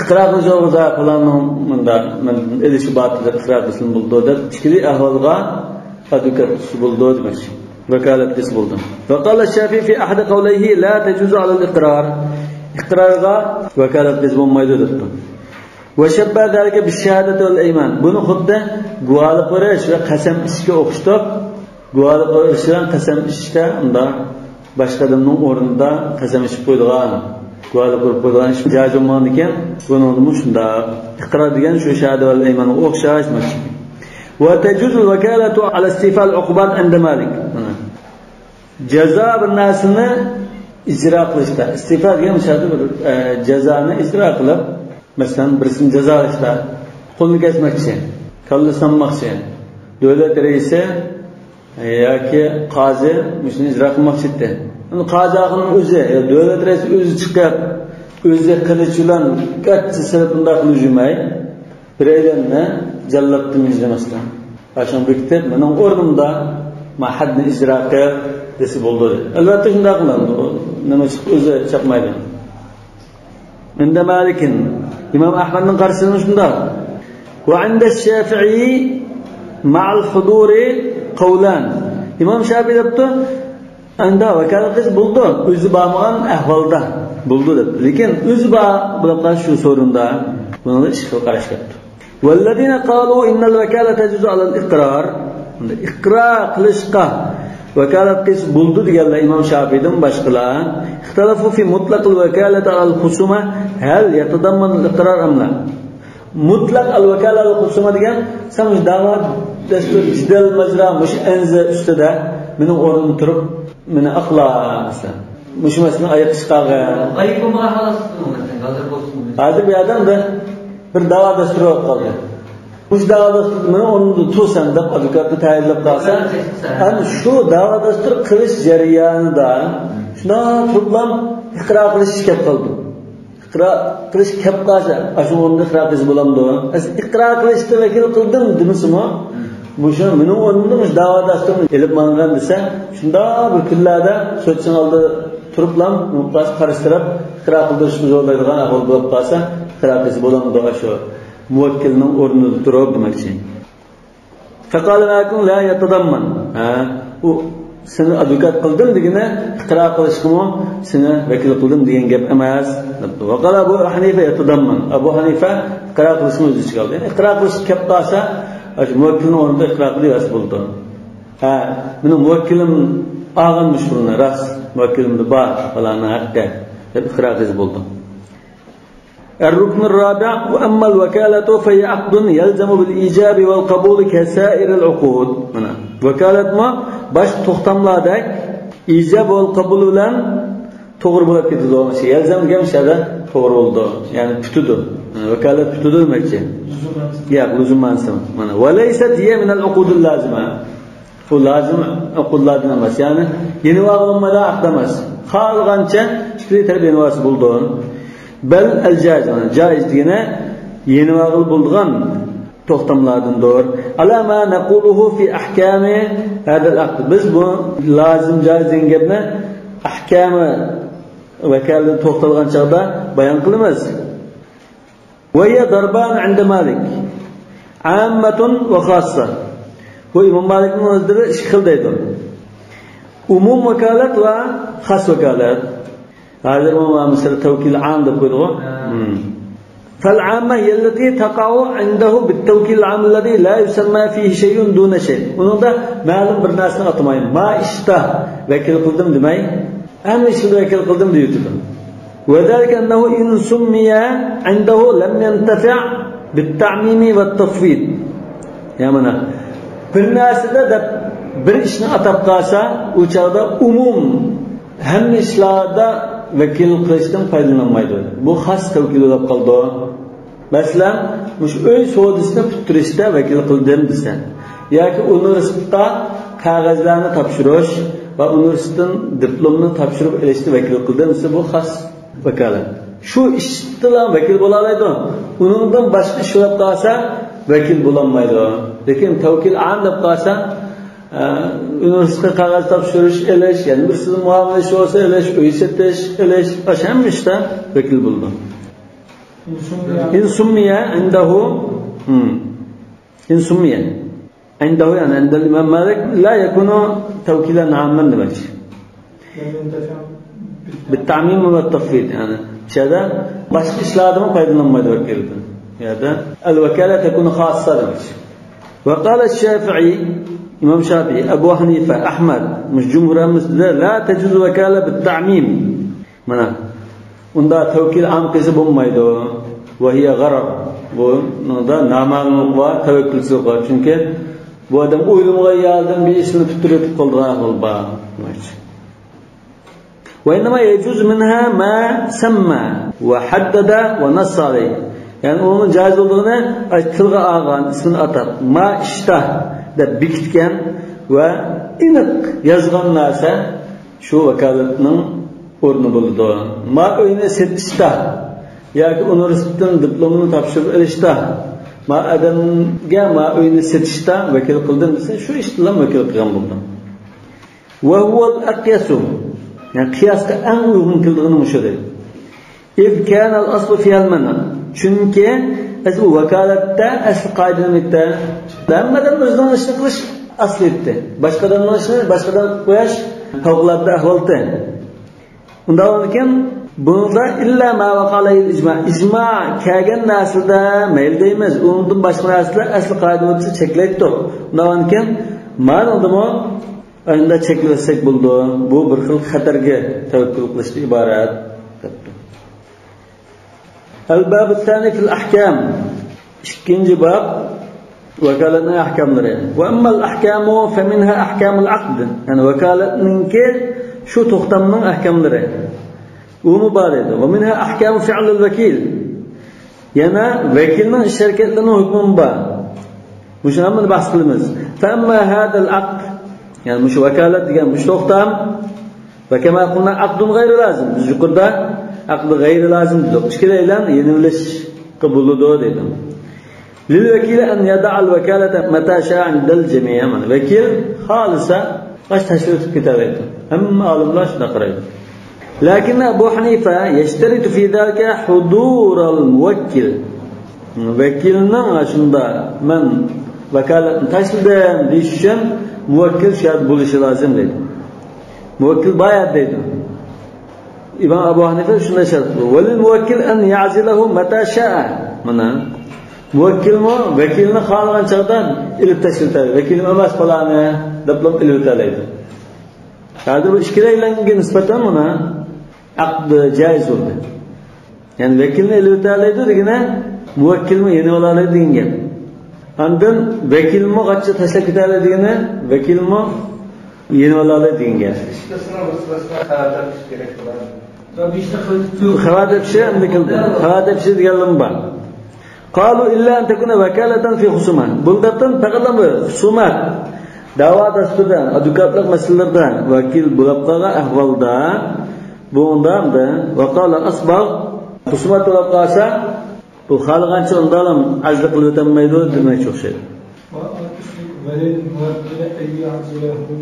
Iqror qilishga falanning manda men elishi batida iqror qilsin bo'ldi deb ichki ahvolga adukat bo'ldi demak. Vakolat qilsa bo'ldi. Va qala Shafi'i fi ahad qawlihi la tajuzu ala al-iqrar. Iqrorga vakolat qilsa bo'lmaydi debdi. وشبه ذلك بالشهادة والإيمان. Bunu xuddi guvohlik berish va qasam ichishga o'xshatib, guvohlik berish bilan qasam ichishda unda boshqalarning o'rnida qasam ichib qo'ydigan, guvohlik berib qo'ydigan ish joiz bo'lmagan ekan, buni shunda iqror degan shu shahada va iymanga o'xshash mashhur. Wa tajuzu al-wakalatu ala istifa al-uqubat 'inda Malik. Jazo bir narsani ijro qilishda, istifa degan shahada bir jazoni ijro qilib mesela birisini cezalışta kolunu kesmekçi, kallı sanmakçı, devlet reisi ya ki qazi müşini icra kılmak ciddi. Yani qazi ağının özü, devlet reisi özü çıkıp, özü kılıçılan kaççı sırpında kılıcımayı bir eylemle callattım izlemezken. Başın biktip, benim ornumda mahadni icra kıyıp desip oldu. Elbette şimdi akıllandı, nema çıkıp özü çapmaydı. عند مالك إمام أحمد من قرسنا شندا وعند الشافعي مع الحضور قولان إمام الشافعي دبته عنده وكالة قيس بلده أزبا مغان أحوالده بلده لكن أزبا بلقى شو سورندا بلده إشخال قرش دبته والذين قالوا إن الوكالة تجوز على الإقرار إقرار قلشقه وكالة قيس بلده قال الإمام الشافعي دم باشقلا اختلفوا في مطلق الوكالة على الخصومة هل يتضمن الإقرار أم لا؟ مطلق الوكالة على الخصومة ديان سمش دعوة دستور جدل مزرعة مش أنزل استدى من أورن ترب من أخلا مثلا مش مثلا أي قشقاق غيركم ما خلاص هذا بيادم ده bir dava dasturu qoldi. Uch dava dasturi bilan o'rnida to'san deb advokatni tayinlab qolsa, ana shu dava dasturi qilish jarayonida shuna turiblam iqror qilish kelib qoldi. iqro qilish kelib qolsa shu o'rinda iqro qilish bo'lamdi. Iqro qilishda vakil qildim demismi? Mushu mening o'rnimda mush da'vatashdim elib mangan desa, shunda bir kunlarda so'tsin oldi turiblam, muqtas qarashtirib iqro qildirishni zo'rlaydigan ahvol bo'lib qolsa, iqro qilish bo'lamdi shu muvakkilning o'rnida turib demoqchi. Faqala lakin la yatadamman. U seni advokat qildim degina iqro qilishmi, seni vakil qildim degan gap emas. Va qala Abu Hanifa yatadamman. Abu Hanifa iqro qilishni o'z ichiga oldi. Iqro qilish kelib qolsa, muvakkilning o'rnida iqro qilyapsiz bo'ldi. Mening muvakkilim olganmish buni, ras muvakkilimda bor, falani haqqa deb iqro qilish bo'ldi. الركن الرابع وأما الوكالة فهي عقد يلزم بالإيجاب والقبول كسائر العقود. وكالة ما باش توختملادك إيجاب والقبول bilan to'g'ri bo'lib ketadi. Yalzam gemshada to'g'ri bo'ldi. Ya'ni tutudi. Vakalat tutudi demakchi. Yo'q, luzum mansib. Mana walaysat hiya min al-uqud al-lazima. Bu lazim uqudlardan emas. Ya'ni yeni vaqtlamada aqd emas. Xalqancha fikri tarbiyasi bo'ldi. Bel el-caiz, caiz degene yeni vaqil bo'lgan to'xtamlardandir. Ala ma naquluhu fi ahkami hada al-aqd. Biz bu lazim caiz degan gapni ahkami vakalat to'xtalgan chaqda bayon qilamiz. Wa ya darban 'inda Malik. 'ammatun wa khassa. Bu Imom Malikning o'zida ikki xil deydi. Umum vakalat va xas vakalat. هذا هو مثل توكيل عام ده. فالعامة هي التي تقع عنده بالتوكيل العام الذي لا يسمى فيه شيء دون شيء. ونودا معلوم برناسنا أطمئن ما إشته وكيل قدم دماي أهم شيء وكيل قدم ديوتهم. وذلك أنه إن سمي عنده لم ينتفع بالتعميم والتفويض. يا منا برناسنا ده بريشنا أتبقاسا وشادا أموم هم إشلادا vakil qilishdan foydalanmaydi. Bu xas tavkil bo'lib qoldi. Masalan, mush uy savdosini puturishda vakil qildim desa, yoki universitetda qog'ozlarni topshirish va universitetdan diplomni topshirib olishda vakil qildim desa, bu xas vakalat. Shu ishdan vakil bo'la oladi. Uningdan boshqa ish qilib qolsa, vakil bo'la olmaydi. Lekin tavkil am deb qolsa, üniversite qog'oz topshirish elish, ya'ni bir sizning muomala ishi bo'lsa elish, uy setish elish, o'shamishda vakil bo'ldi. Insummiya indahu insummiya indahu yani inda Imam Malik la yakunu tawkilan amman demak. Bitamim va tafvid yani shada boshqa ishlardan foydalanmaydi vakildan. Ya'ni al-vakala takunu khassa demak. Wa qala ash-Shafi'i İmam Şafii, Ebu Hanife, Ahmed, Cumhuriyemizde la tecüz vekale bit-ta'mim. Mana unda tevkil am qilsa bo'lmaydi. Va hiya g'arar. Bu da nama'lum va tavakkülsiz var. Çünkü bu adam o'ylamay yaldan bir ishni tutirib qoldigan bo'lba. Ve inma yecuz minha ma samma ve haddada ve nass alayh. Yani onun caiz olduğunu tilga olgan, ismini atab, ma ishtah deb bekitgan va aniq yozgan narsa shu vakolatning o'rni bo'ladi. Ma uyni setishda yoki universitetdan diplomni topshirib olishda, ma adamga ma uyni setishda vakil qildim desa, shu ish bilan vakil qilgan bo'ldim. Va huwa al-aqyas. Yani qiyosga eng uygun keldigini shu deydi. If kana al-asl fi al-mana. Chunki bu vakolatda asl qoidalikda hammadan o'zidan ishni qilish asl etdi. Boshqadan ishni boshqadan qo'yish favqulodda ahvolda. Undan keyin bunda illa ma vaqalayil ijma. Ijma kelgan narsada mayl deymiz. Undan boshqa narsalar asl qoidalikda cheklaydi. Undan keyin ma'lumotmi unda cheklasak bo'ldi. Bu bir xil xatarga tavakkul qilishdan iborat. الباب الثاني في الأحكام. إشكنج باب وكالتنا أحكام نرين. وأما الأحكام فمنها أحكام العقد. يعني وكالتنك شو تختم من أحكام نرين. ومبارد. ومنها أحكام فعل الوكيل. يعني وكيلنا الشركة لنا حكم با. مش هم بحث كلمز. فأما هذا العقد يعني مش وكالة يعني مش تختم. وكما قلنا عقد غير لازم. مش كده aqdi g'ayri lozim dedi. Ikkilaylan yenilish qabuludo dedi. Lil vakil an yada'a al vakalata mata sha'a 'inda al jami'. Vakil xolisa qash tashrif kitabaydi. Hamma olimlar shuna qaraydi. Lakin Abu Hanifa yashtaritu fi zalika hudur al muwakkil. Vakilning shunda men vakalatni tashladim deyish uchun muvakkil shart bo'lishi lozim dedi. Muvakkil bayat dedi. İmam Abu Hanife şuna şart bu. Velil muvakkil en ya'zilahu mata sha'a. Mana muvakkil mu vakilni xohlagan chaqda ilib tashlatadi. Vakil emas falani diplom ilib tashlaydi. Hozir bu ikkilaylarga nisbatan mana aqd joiz bo'ldi. Ya'ni vakilni ilib tashlaydi degina muvakkilni yeni oladi degan gap. Andan vakilni qancha tashlab ketadi degina vakilni yeni oladi degan gap. İşkisini mısırasına karar veriş gerek var. Xabar etişi endi keldi. Xabar etişi deganlar bor. Qalu illa an takuna vakalatan fi husuman. Bundan faqatlam husumat da'vo dasturidan, advokatlik masalalarida vakil bo'lib qolgan ahvolda bundanda va qala asbaq husumat bo'lib qolsa bu xalqancha undan ajli qilib o'tmaydi demoqchi o'xshaydi. Velil muvakkil en ya'zilahu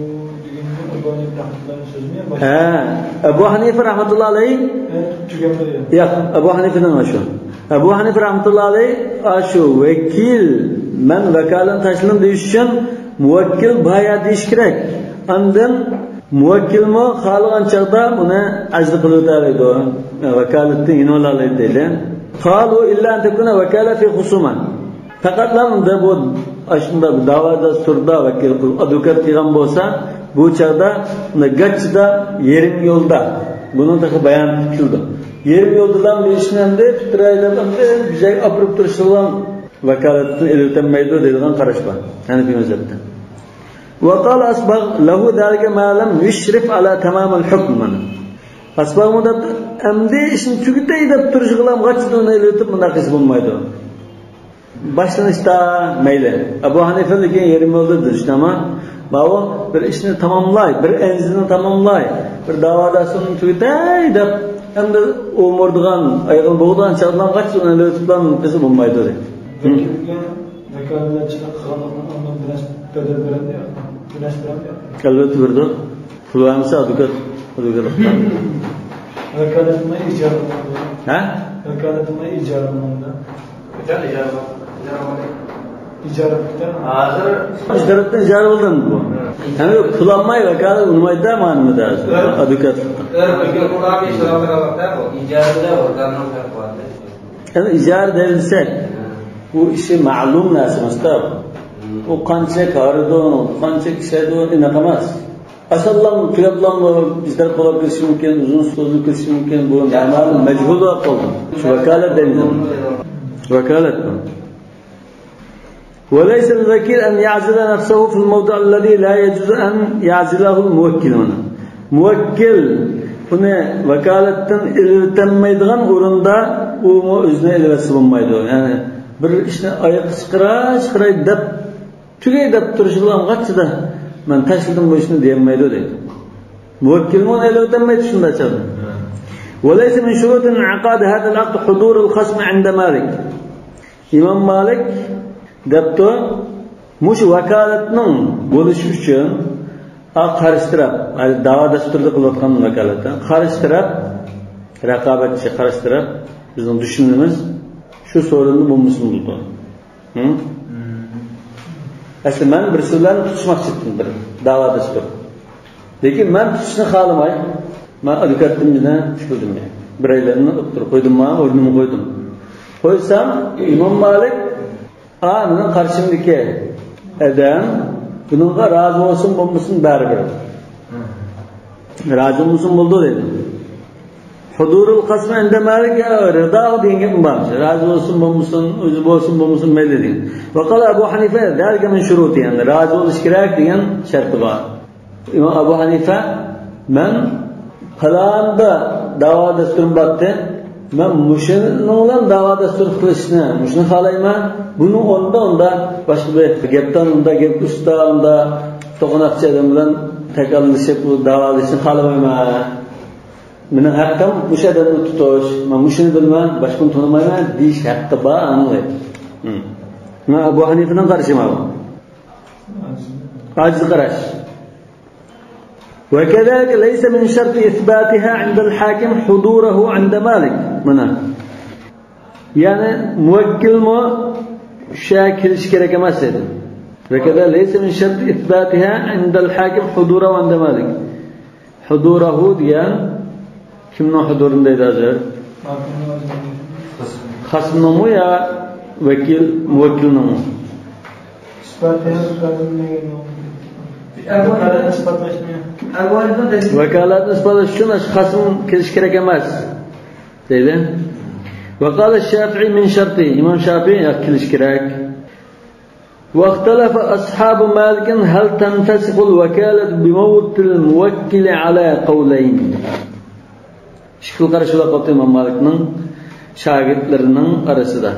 degan Abu Hanifa rahmatullohi so'zmi? Ha, Abu Hanifa rahmatullohi alayhi. Yo'q, Abu Hanifaning shu. Abu Hanifa rahmatullohi alayhi shu vakil men vakalan tashladim deyish uchun muvakkil bayat deyish kerak. Andan muvakkilmi xohlagan chaqda uni ajli qilib o'tadi. Vakalatni yeni oladi deydi. Qalu illa an takuna vakala fi husuman. Faqatlamda bu ashunda da'vo dasturida vakil qilib advokat qilgan bo'lsa, bu chaqda gachda yerim yo'lda buni taqa bayon qildi. Yerim yo'ldan beshinanda fitraylardan bizga olib turishgan vakolatni eltanmaydi deydigan qarash bor. Hanafiy mazhabda. Va qala asbaq lahu dalika ma lam yushrif ala tamam al-hukm. Asbaq muddat amdi ishni tugitay deb turishgan gachda uni eltib bunaqasi bo'lmaydi. Başlanışta mayli. Abu Hanife degan yerim yo'lda ishlama. Bavo bir ishni tamomlay, bir enzini tamomlay, bir da'vodasini tugitay deb endi umurdigan, ayqil bo'lgan chaqdan qachon uni o'tibdan qizi bo'lmaydi dedi. Vakolatchilik qilganlarni ondan biraz bedel beradi. Biraz beradi. Albatta berdi. Fulvansa advokat. Vakolatni ijara. Ha? Vakolatni ijara bo'ldi. Hocam icra İcaretlikten hazır. İcaretten icare oldu bu. Yani kullanmayı vakalet olmayı da manımı da. Advokat. Vakil kullanmayı şuralara bakar mı? İcarede organlar var. Yani icare denilse bu işi ma'lum nasıl Mustafa? O kança karıdı, kança kişiydi, inakamaz. Asallam, kilablam bizler kolabilir mümkün, uzun sözlü kılış mümkün, bu normal, mecbur da oldu. Şu vakalet denildi. Vakalet mi? وليس الوكيل أن يعزل نفسه في الموضع الذي لا يجوز أن يعزله الموكل منه. Muvakkil buni vakolatdan iltanmaydigan o'rinda u o'zini ilvasi bo'lmaydi. Ya'ni bir ishni oyoq chiqiray deb tugay deb turishgan qachida men tashladim bu ishni deyolmaydi deydi. Muvakkil buni iltanmaydi shunda chaqdi. وليس من شروط انعقاد هذا العقد حضور الخصم عند مالك. İmam Malik debdi mush vakolatning bo'lishi uchun qarishtirib, da'vo dasturida qilayotgan vakolatni qarishtirib, raqobatchi qarishtirib, bizning dushmanimiz shu so'rinni bo'lmasin bo'ldi. Asli men bir so'zlarni tutishmoqchi edim bir da'vo dastur. Lekin men tutishni xohlamay, men advokatim bilan tushdim. Bir oylarni o'tirib qo'ydim, o'rnimga qo'ydim. Qo'ysam İmam Malik mening qarshimdagi adam bunga rozi bo'lsin bo'lmasin baribir. Rozi bo'lsin bo'ldi dedi. Hudurul qasm inda Malik rida degan bor. Rozi bo'lsin bo'lmasin, o'zi bo'lsin bo'lmasin mayli degan. Va qala Abu Hanifa dalga min shuruti, ya'ni rozi bo'lish kerak degan sharti bor. İmam Abu Hanifa men qalanda da'vo dasturim batdi. Men mushuningdan da'vo dastur qilishni, mushuni xohlayman. Buni onda boshqa bir gapdan gap usta to'qnaqchi adam bilan takallashib bu da'volashni xohlamayman. Meni haqqim o'sha odamni tutish, men shuni bilman, boshqani tanimayman deyish haqqi bor aniq. Mana Abu Hanifaning qarashi mana. Ajiz qarash. وكذلك ليس من شرط إثباتها عند الحاكم حضوره عند مالك منا يعني موكل ما شاكل شكرك ما سيد وكذا ليس من شرط إثباتها عند الحاكم حضوره عند مالك حضوره ديان كم حضور ديداجر خصم نمو يا وكيل موكل نمو وكالات نسبة شنو خصم كلش كرك ماس تيدا وقال الشافعي من شرطه إمام شافعي كلش كرك واختلف أصحاب مالك هل تنفسخ الوكالة بموت الموكل على قولين شكل قرشوا قلت إمام مالك نن شاهد لرنن أرسده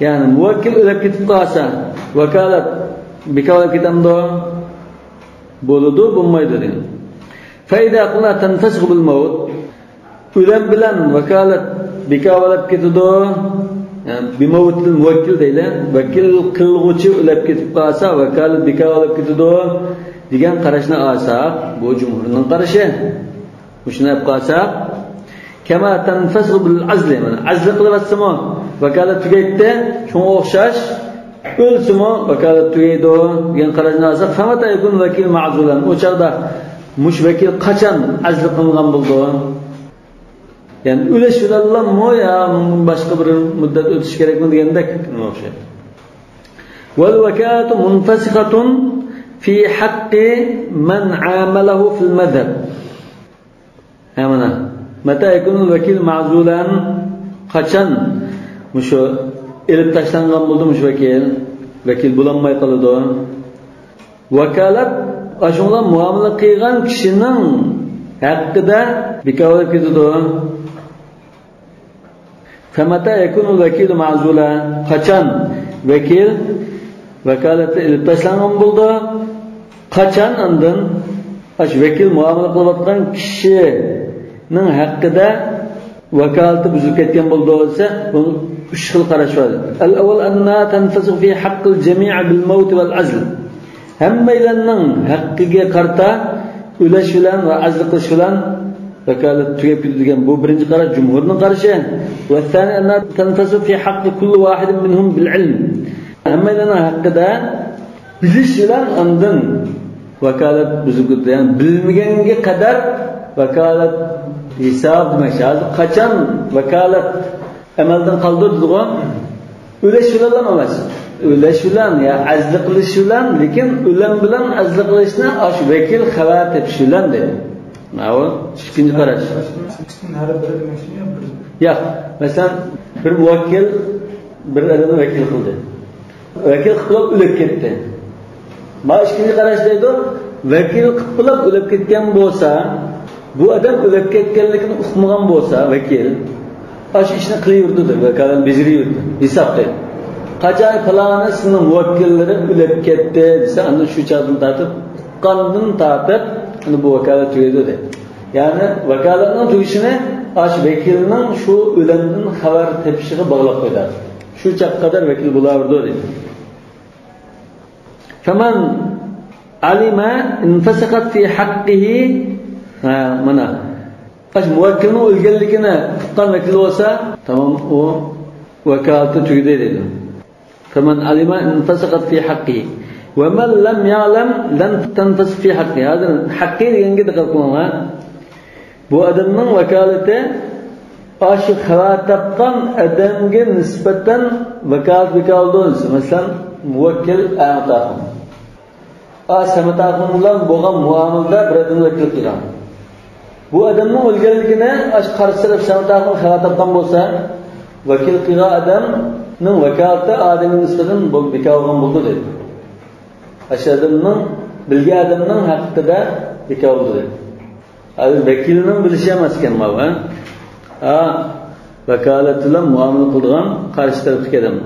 يعني موكل إذا كتب قاسا وكالة بكالة كتاب ده boludu bulmaydı diyor. Feyda qulna tanfasxu bil maut. Ulan bilan vakalat bikavalab ketidi. Yani bi mautil muvakkil deylar. Vakil qilg'uchi ulab ketib qolsa vakalat bikavalab ketidi degan qarashni olsak, bu jumhurning qarashi. Shuni olib qolsak, kama tanfasxu bil azli. Mana azli qilyapsizmi? Vakalat tugaydi, shunga o'xshash o'lsimi vakalat tugaydi degan qarashni olsak, famata yakun vakil ma'zulan. O chaqda mush vakil qachon azli qilgan bo'ldi? Yani o'lish bilanmi yo boshqa bir muddat o'tish kerakmi degandek o'xshaydi. Wal vakalatu munfasikhatun fi haqqi man 'amalahu fil madhhab. Mana mata yakun vakil ma'zulan qachon mushu elib tashlangan bo'ldi mush vakil bo'lanmay qoladi. Vakalat ashunga muomala qilgan kishining haqqida bikavalab ketadi. Famata yakunu vakil ma'zula qachon vakil vakolatni elib tashlangan bo'ldi, qachon undan ash vakil muomala qilayotgan kishining haqqida vakolati buzib ketgan bo'ldi bo'lsa, buni üç xil qarash var. Al-awwal anna tanfasixu fi haqqil jami' bil maut wal azl. Hammaylarning haqqiga qarta o'lash bilan va azl qilish bilan vakolat tugab ketadigan bu birinchi qarash jumhurning qarashi. Va thani anna tanfasixu fi haqqi kulli wahidin minhum bil ilm. Hammaylarning haqqida bilish bilan undan vakolat buzib ketadigan bilmaganga qadar vakolat hisob mashaz qachon vakolat amaldan qoldirdi-ku. O'lash bilan emas. O'lash bilan ya azli qilish bilan, lekin o'lam bilan azli qilishni osh vakil xabar tepish bilan dedi. Mana bu ikkinchi qarash. Har biri demakmi? Yo'q. Masalan, bir muvakkil bir odamni vakil qildi. Vakil qilib o'lib ketdi. Mana ikkinchi qarash deydi, vakil qilib o'lib ketgan bo'lsa, bu odam o'lib ketganligini uqmagan bo'lsa, vakil aş işini qilaverdi, vakalat bejiriverdi, hisoblaydi. Qachon faloni sizning muvakkillari o'lib ketdi desa, ana shu chaqdan tortib, qondan tortib, uni bu vakalat tugaydi dedi. Ya'ni vakalatning tugishini ash vakilning shu o'limdan xabar tepishiga bog'lab qo'yadi. Shu chaq qadar vakil bo'laverdi dedi. Faman alima infasaqat fi haqqihi mana aş muvakkilning o'lganligini tuqqan vakil bo'lsa, tamam o vakolati tugadi dedi. Faman alima infasaqat fi haqqihi va man lam ya'lam lan tanfasq fi haqqihi. Hozir haqqi deganga diqqat qiling. Bu odamning vakolati ash xabar topgan odamga nisbatan vakolat bo'ldi. Masalan, muvakkil a'taqim. Asamatakum bilan bo'lgan muomalada bir odamni vakil qilgan. Bu adamning o'lganligini ash qarsirib samataqim xabar topgan bo'lsa, vakil qilgan odamning vakolati odamning nisbatan bekorgan bo'ldi dedi. Ash odamning bilgan odamning haqqida bekor bo'ldi. Hali vakilning bilishi emas ekan mana. Vakolat bilan muomala qilgan qarshi tarafdagi odam.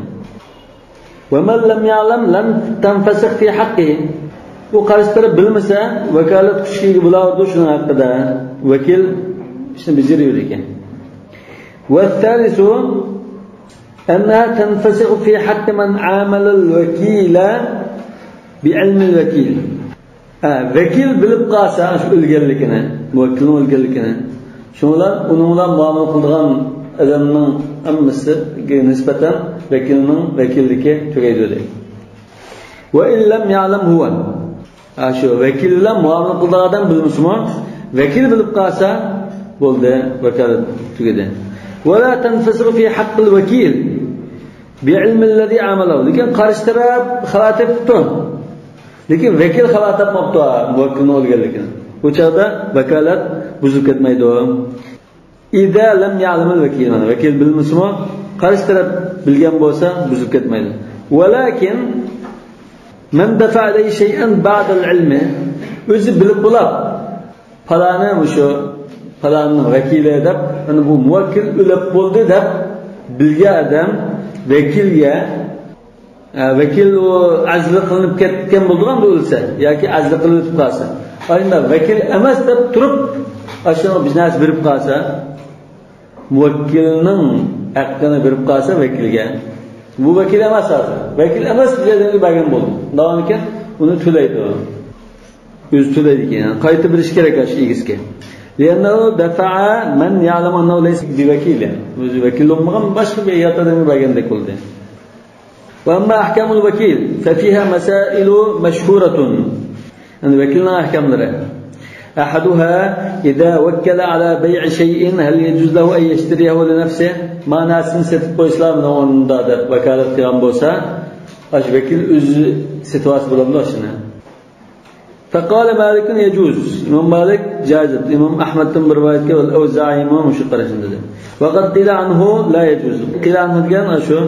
Va man lam ya'lam lan tanfasix fi haqqihi. Bu qarshi taraf bilmasa, vakolat kuchli bo'lardi shuning haqida. Vakil ishni bajaraver ekan. والثالث أنها تنفسخ في حق من عامل الوكيل بعلم الوكيل. Vekil bilib qolsa shu o'lganligini, muvakkilning o'lganligini, shunlar uning bilan muomala qilgan odamning hammasiga nisbatan vekilning vakilligi tugaydi deydi. Va illam ya'lam huwa. Shu vekil bilan muomala qilgan odam bilmasmi, vekil bilib qolsa bo'ldi, vakolat tugadi. Va la tanfasiru fi haqqil vakil bi'ilmi alladhi amalahu. Lekin qarshi taraf xabar topdi. Lekin vekil xabar topmoqda muvakkilning o'lganligini. Bu chog'da vakolat buzib ketmaydi. İza lam ya'lam al-vakil. Mana vakil bilmasmi, qarshi taraf bilgan bo'lsa buzib ketmaydi. Walakin man dafa alayhi shay'an ba'da al-ilmi, o'zi bilib bo'lib falani o'sha falanning vakili deb, mana bu muvakkil o'lib bo'ldi deb bilgan odam vakilga vakil u azli qilinib ketgan bo'lgan bo'lsa yoki azli qilinib qolsa, ayna vakil emas deb turib ashuna biznes berib qolsa, muvakkilning haqqini berib qolsa vakilga, bu vakil emas hozir. Vakil emas deganga bergan bo'ldi. Undan keyin uni to'laydi. O'zi to'laydi ekan. Qaytib berish kerak shu egizga. Liannahu dafa'a man ya'lamu annahu laysa bivakil. O'zi vakil bo'lmagan boshqa bir yotadanga bergandek bo'ldi. وأما أحكام الوكيل ففيها مسائل مشهورة. الوكيلنا أحكام لها. أحدها إذا وكل على بيع شيء هل يجوز له أن يشتريه لنفسه؟ ما ناس ستة إسلام نوعن داده وكالة قيام بوسا أش وكيل أز ستواس بلامداشنا. فقال مالك يجوز. إمام مالك جاز. إمام أحمد بن رواية والأوزاعي إمام مشقر شنده. وقد قيل عنه لا يجوز. قيل عنه كان أشو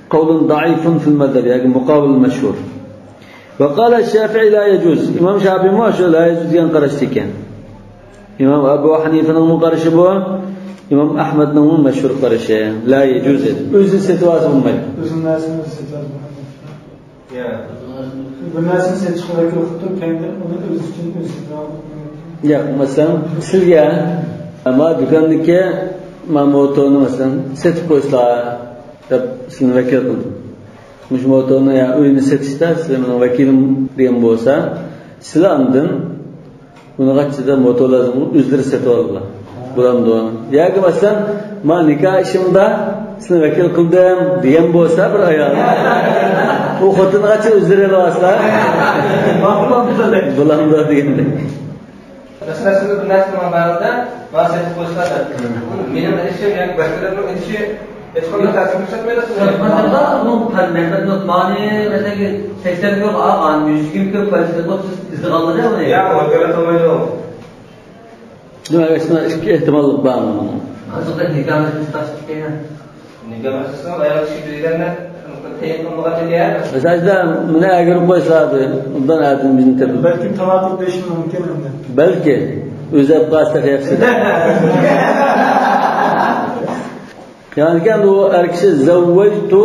قول ضعيف في المذهب يعني مقابل المشهور. وقال الشافعي لا يجوز. إمام الشافعي ما شو لا يجوز ين قرشتكين. إمام أبو حنيفة نمو قرش بوا. إمام أحمد نمو مشهور قرشه لا يجوز. أوز ستواس أمي. أوز الناس ستواس محمد. يا. الناس ستشخلك وقتهم كينده أوز ستواس. يا مثلا سليا أما دكانك ما موتون مثلا ستواسلا. Deb sizni vakil qildim. Mush motoni ya uyni setishda sizning vakilim degan bo'lsa, sizlardan uni qachida moto lazım o'zlari setib oldilar. Bo'lamdi. Yoki masalan, men nikoh ishimda sizni vakil qildim degan bo'lsa bir ayol. U xotin qachida o'zlari olasizlar. Bo'lamdi deganda. Masalan, siz bir narsa ma'noda va'ziyat qo'yishlar. Mening ishim yoki boshqalarning ishi Etkanda tasavvur etmeyesiniz. Mesela bu parmaklar notmani mesela 80 yok ağan 100 gibi köp parçası olsa izdiğalları ya ne? Ya o göre olmaydı o. Ne aslında iki ihtimallik var mı? Aslında nikah meselesi tasdik Nikah meselesi ayağı şiddetiyle teyit olmağa diye. Mesela ne agar qo'ysadı, undan adın bizni tabi. Belki tavakkul deyishi mumkin endi. Belki o'zab qasda yaxshi. Yani kan o erkişi zavvajtu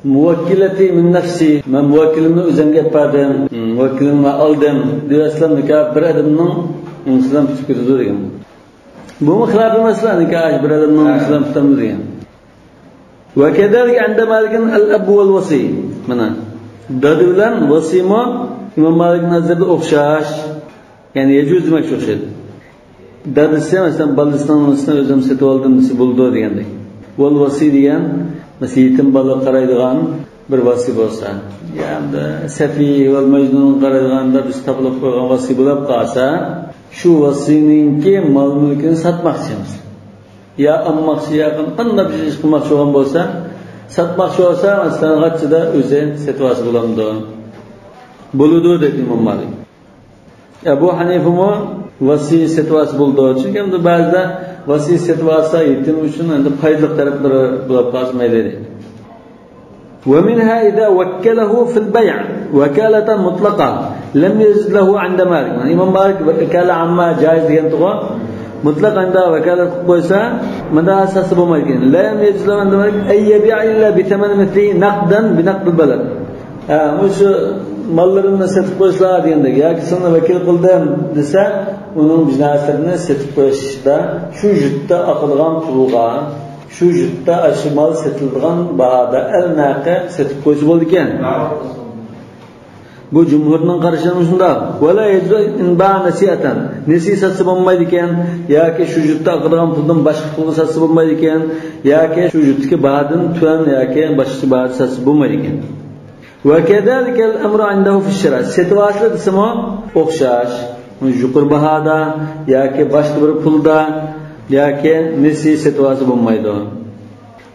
muvakkilati min nafsi. Men muvakkilimni o'zimga yapardim, muvakkilimni aldım. Deyaslam nikah bir adamning islam tutib degan. Bu muxlar masala nikah bir adamning islam tutib degan. Va kadalik anda Malik'in al-ab wal-wasi. Mana dadi bilan vasima İmam Malik nazarida o'xshash. Yani yecuz demak o'xshaydi. Dadisi masalan Baldistonni o'zim setib oldim desa bo'ldi degandek. Wal vasi degan mesela yetim bola qaraydigan bir vasi bo'lsa, ya'ni safi val majnun qaraydigan deb istaqlab qo'ygan vasi bo'lib qolsa, shu vasininki mol-mulkini sotmoqchimiz. Ya almoqchi yaqin qanday bir ish qilmoqchi bo'lgan bo'lsa, sotmoqchi bo'lsa, masalan, g'achchida o'zi setvasi bo'lamdi. Bo'ludi dedi Imom Malik. Abu Hanifa mo vasi setvasi bo'ldi. Chunki endi ba'zida vasi setvasi yetim uchun endi foydali taraflari bo'lib qolmaydi dedi. ومنها إذا وكله في البيع وكالة مطلقة لم يجد له عند مالك. إمام مالك وكالة عما جائز ينطقه مطلق عند وكالة قوسا من أساس بمالكين لم يجد له عند مالك أي يبيع إلا بثمن مثله نقدا بنقد البلد. مش mallarini setib qo'yishlar deganda yoki seni vakil qildim desa, uning jinoyatlarini setib qo'yishda shu yurtda oqilgan pulga, shu yurtda ashi mol setilgan bahada al-naqa setib qo'yish bo'ldi ekan. Bu jumhurning qarashlari shunday. Wala yajru inba nasiyatan. Nasiyasi bo'lmaydi ekan, yoki shu yurtda oqilgan puldan boshqa pulga satsa bo'lmaydi ekan, yoki shu yurtdagi bahadan tuan yoki boshqa bahada satsa bo'lmaydi ekan. Wa kadhalika al-amru 'indahu fi ash-shara'. Setibaslar desamo o'xshash. Yuqur bahada yoki boshqa bir pulda yoki nasiy setibasi bo'lmaydi.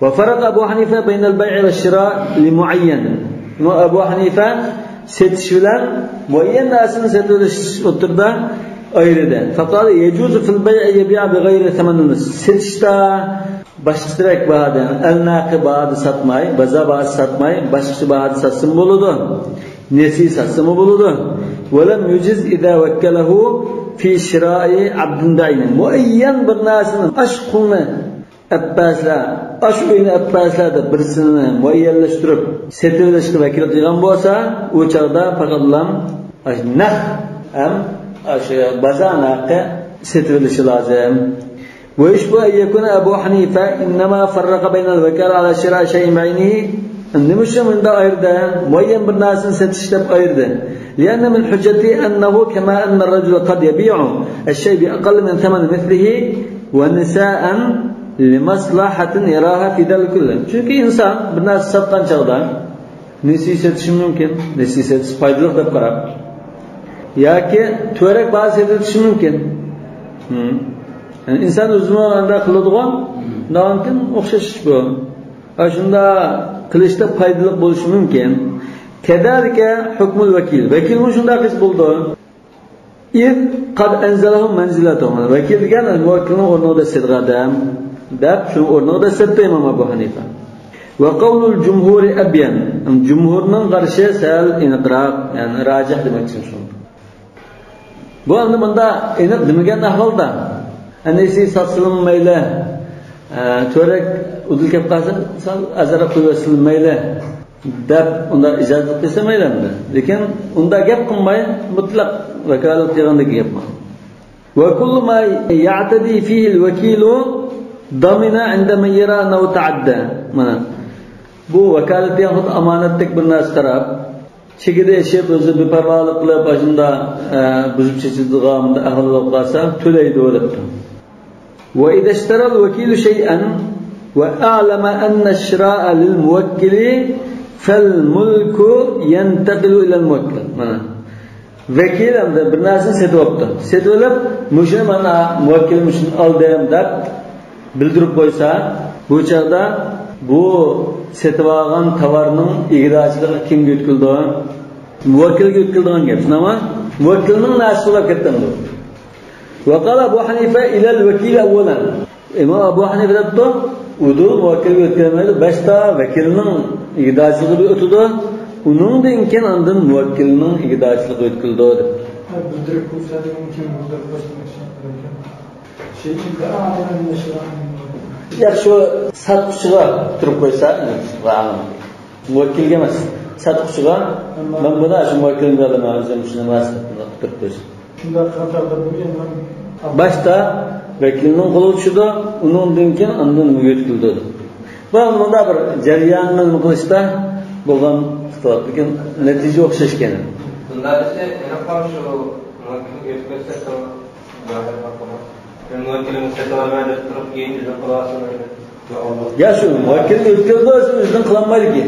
Wa faraq Abu Hanifa bayna al-bay' va ash-shira' li muayyan. Abu Hanifa setish bilan muayyan narsani setish o'tirda ayrida. Faqat yejuzu fil bay' yabi'a bi ghayri thaman. Setishda boshqacharak bahada, al-naqi bahada satmay, baza bahada satmay, boshqa bahada satsin bo'ladi. Nasiy satsin bo'ladi. Wa lam yujiz idha wakkalahu fi shira'i 'abdin da'in. Muayyan bir narsani ashquni Abbaslar, ash uyni Abbaslarda birisini muayyanlashtirib setilishga vakil qilgan bo'lsa, u chaqda faqatlam nah ham ash bazanaqa setilishi lozim. Ve işbu yakuna Abu Hanifa innama farraqa baynal vakala ala shira shay'in ba'inihi. Nimişim unda ayırdı, muayyan bir narsani setish deb ayırdı. Lianna min hujjati annahu kama anna ar-rajula qad yabi'u ash-shay bi aqall min thaman mithlihi wa nisa'an limaslahatin yaraha fi dal kulli. Çünkü insan bir narsa satgan chaqda nasiy setishi mumkin, nasiy setish foydali deb qarab yoki to'rak ba'zi setishi mumkin. Yani insan o'zini qiladigan mumkin o'xshash bu. Shunda qilishda foydali bo'lishi mumkin. Kadalika hukmul vakil. Vakil shunda qis bo'ldi. İz qad anzalahum manzilatahum. Vakil degan muvakkilning o'rnida sidqadam deb shu o'rnida setdi Imom Abu Hanifa. Va qawlul jumhuri abyan. Jumhurning qarashi sal aniqroq, ya'ni rajih demoqchi shu. Bu endi bunda aniq demagan ahvolda anisi satsilmayli, to'rak udil kelib qolsa, sal azara qo'yilmayli deb unda ijozat bersa mayli. Lekin unda gap qilmay mutlaq vakolat qilgandek gap bor. Va kullu ma ya'tadi fihi al-wakilu damina 'inda man yara annahu ta'adda. Mana bu vakolat yaxud amonatdek bir narsa qarab, chegida yashab o'zi beparvolik qilib, shunda buzib chechadigan ahvolga qolsa to'laydi debdi. Wa idha ishtara al-wakilu shay'an wa a'lama anna ash-shira'a lil-muwakkili fal-mulku yantaqilu ila al-muwakkil. Mana vakil hamda bir narsani setib olibdi. Setib olib, "Mushuni mana muvakkil mushuni oldim" deb bildirib qo'ysa, bu chaqda bu setib olgan tovarning ig'dachiligi kimga o'tkildi? Muvakkilga o'tkildigan gap. Nima? Muvakkilning narsasi bo'lib ketdi. Wa qala Abu Hanifa ila al-wakil awwalan. Imom Abu Hanifa debdi, "Udu muvakkilga o'tkilmaydi, boshqa vakilning ig'dachiligi o'tdi. Uningdan keyin ondan muvakkilning ig'dachiligi o'tkildi" deb. Bildirib ko'rsatgan kim bildirib ko'rsatmoqchi ekan. Sheyda a'lamni shira'a. Yaxshi satuvchiga turib qo'ysa, muvakkilga emas, satuvchiga men buni shu muvakkilga olaman, o'zim shuni emas deb turib qo'ysa. Shunda qatorda bo'lgan boshda vakilning qo'li tushdi, uningdan keyin ondan muvakkildi. Bu bunda bir jarayonni nima qilishda bo'lgan xitob, lekin natija o'xshash ekan. Bunda esa yana ham shu muvakkilga o'tkazsa, muvakkilimiz setavermaydi, turib keyin qilasizmi? Ya shu muvakkilga o'tkazdi, o'zidan qilolmaydi.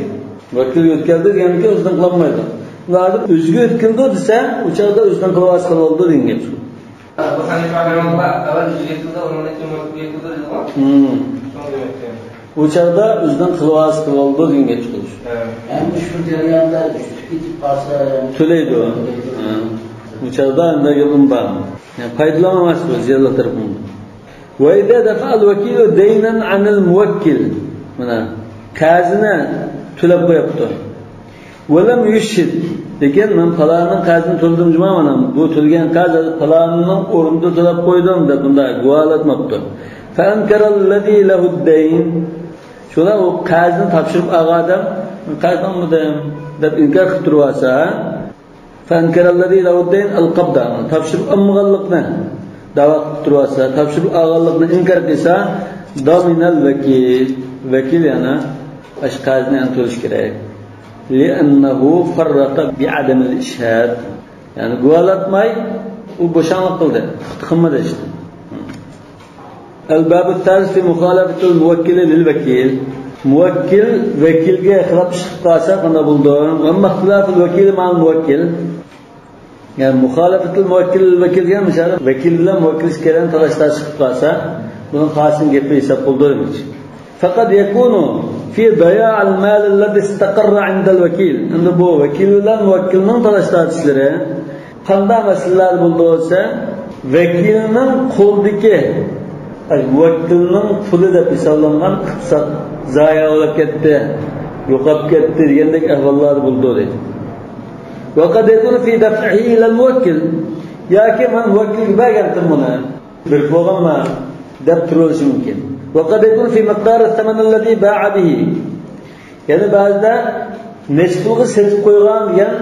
Muvakkilga o'tkazdi deganki o'zidan qilolmaydi. Ular o'ziga o'tkazdi desa, u chaqda o'zidan qilib oldi degan gap shu. Bu Hanifa rahimahulloh avval o'ziga o'tkazdi, undan keyin muvakkilga o'tkazdi. U chaqda o'zidan qilib oldi degan gap chiqdi. Endi shu jarayonda ketib qolsa to'laydi. Bu chaqda undagi umba. Yani paydalanamaz bu ziyarlar tarafından. Ve idâ defa'al vekilu deynen anil muvakkil. Mana qazini to'lab qo'yapti. Ve lam yushhid. Lekin men falonning qazini to'ldim juma mana bu to'lgan qaz falonning o'rnida to'lab qo'ydim deb bunda guvohlatmabdi. Fa ankara alladhi lahu ad-dayn. Shunda u qazini topshirib olgan odam qazimdim deb inkor qilib tursa, فأنكر الذي له الدين القبضة تبشر أمغلقنا دعوة ترواسا تبشر أغلقنا إنكار كيسا ضامن الوكيل يعني أشخاصنا أن تلشكره لأنه فرط بعدم الإشهاد يعني قوالات ماي وبشان قلده خمد إشت الباب الثالث في مخالفة الموكل للوكيل موكل وكيل کے خلاف شخصا قنا بولدون واما اختلاف الوكيل مع الموكل يعني مخالفة الموكل للوكيل يعني مثلا وكيل لا موكل كلام تلاشتا شخصا bunun خاصين جبري حساب بولدون فقد يكون في ضياع المال الذي استقر عند الوكيل انه بو وكيل لا موكل من تلاشتا تشلره qanda masalalar bo'lsa vakilning qo'ldagi vakilning puli deb hisoblangan iqtisod zoya bo'lib ketdi, yo'qolib ketdi degandek ahvollar bo'ldi deydi. Vaqad yakun fi daf'ihi ila al-muwakkil yoki men vakilga bergandim buni bir bo'lganma deb turishi mumkin. Vaqad yakun fi miqdar al-thaman alladhi ba'a bihi ya'ni ba'zida nechpulga setib qo'ygan degan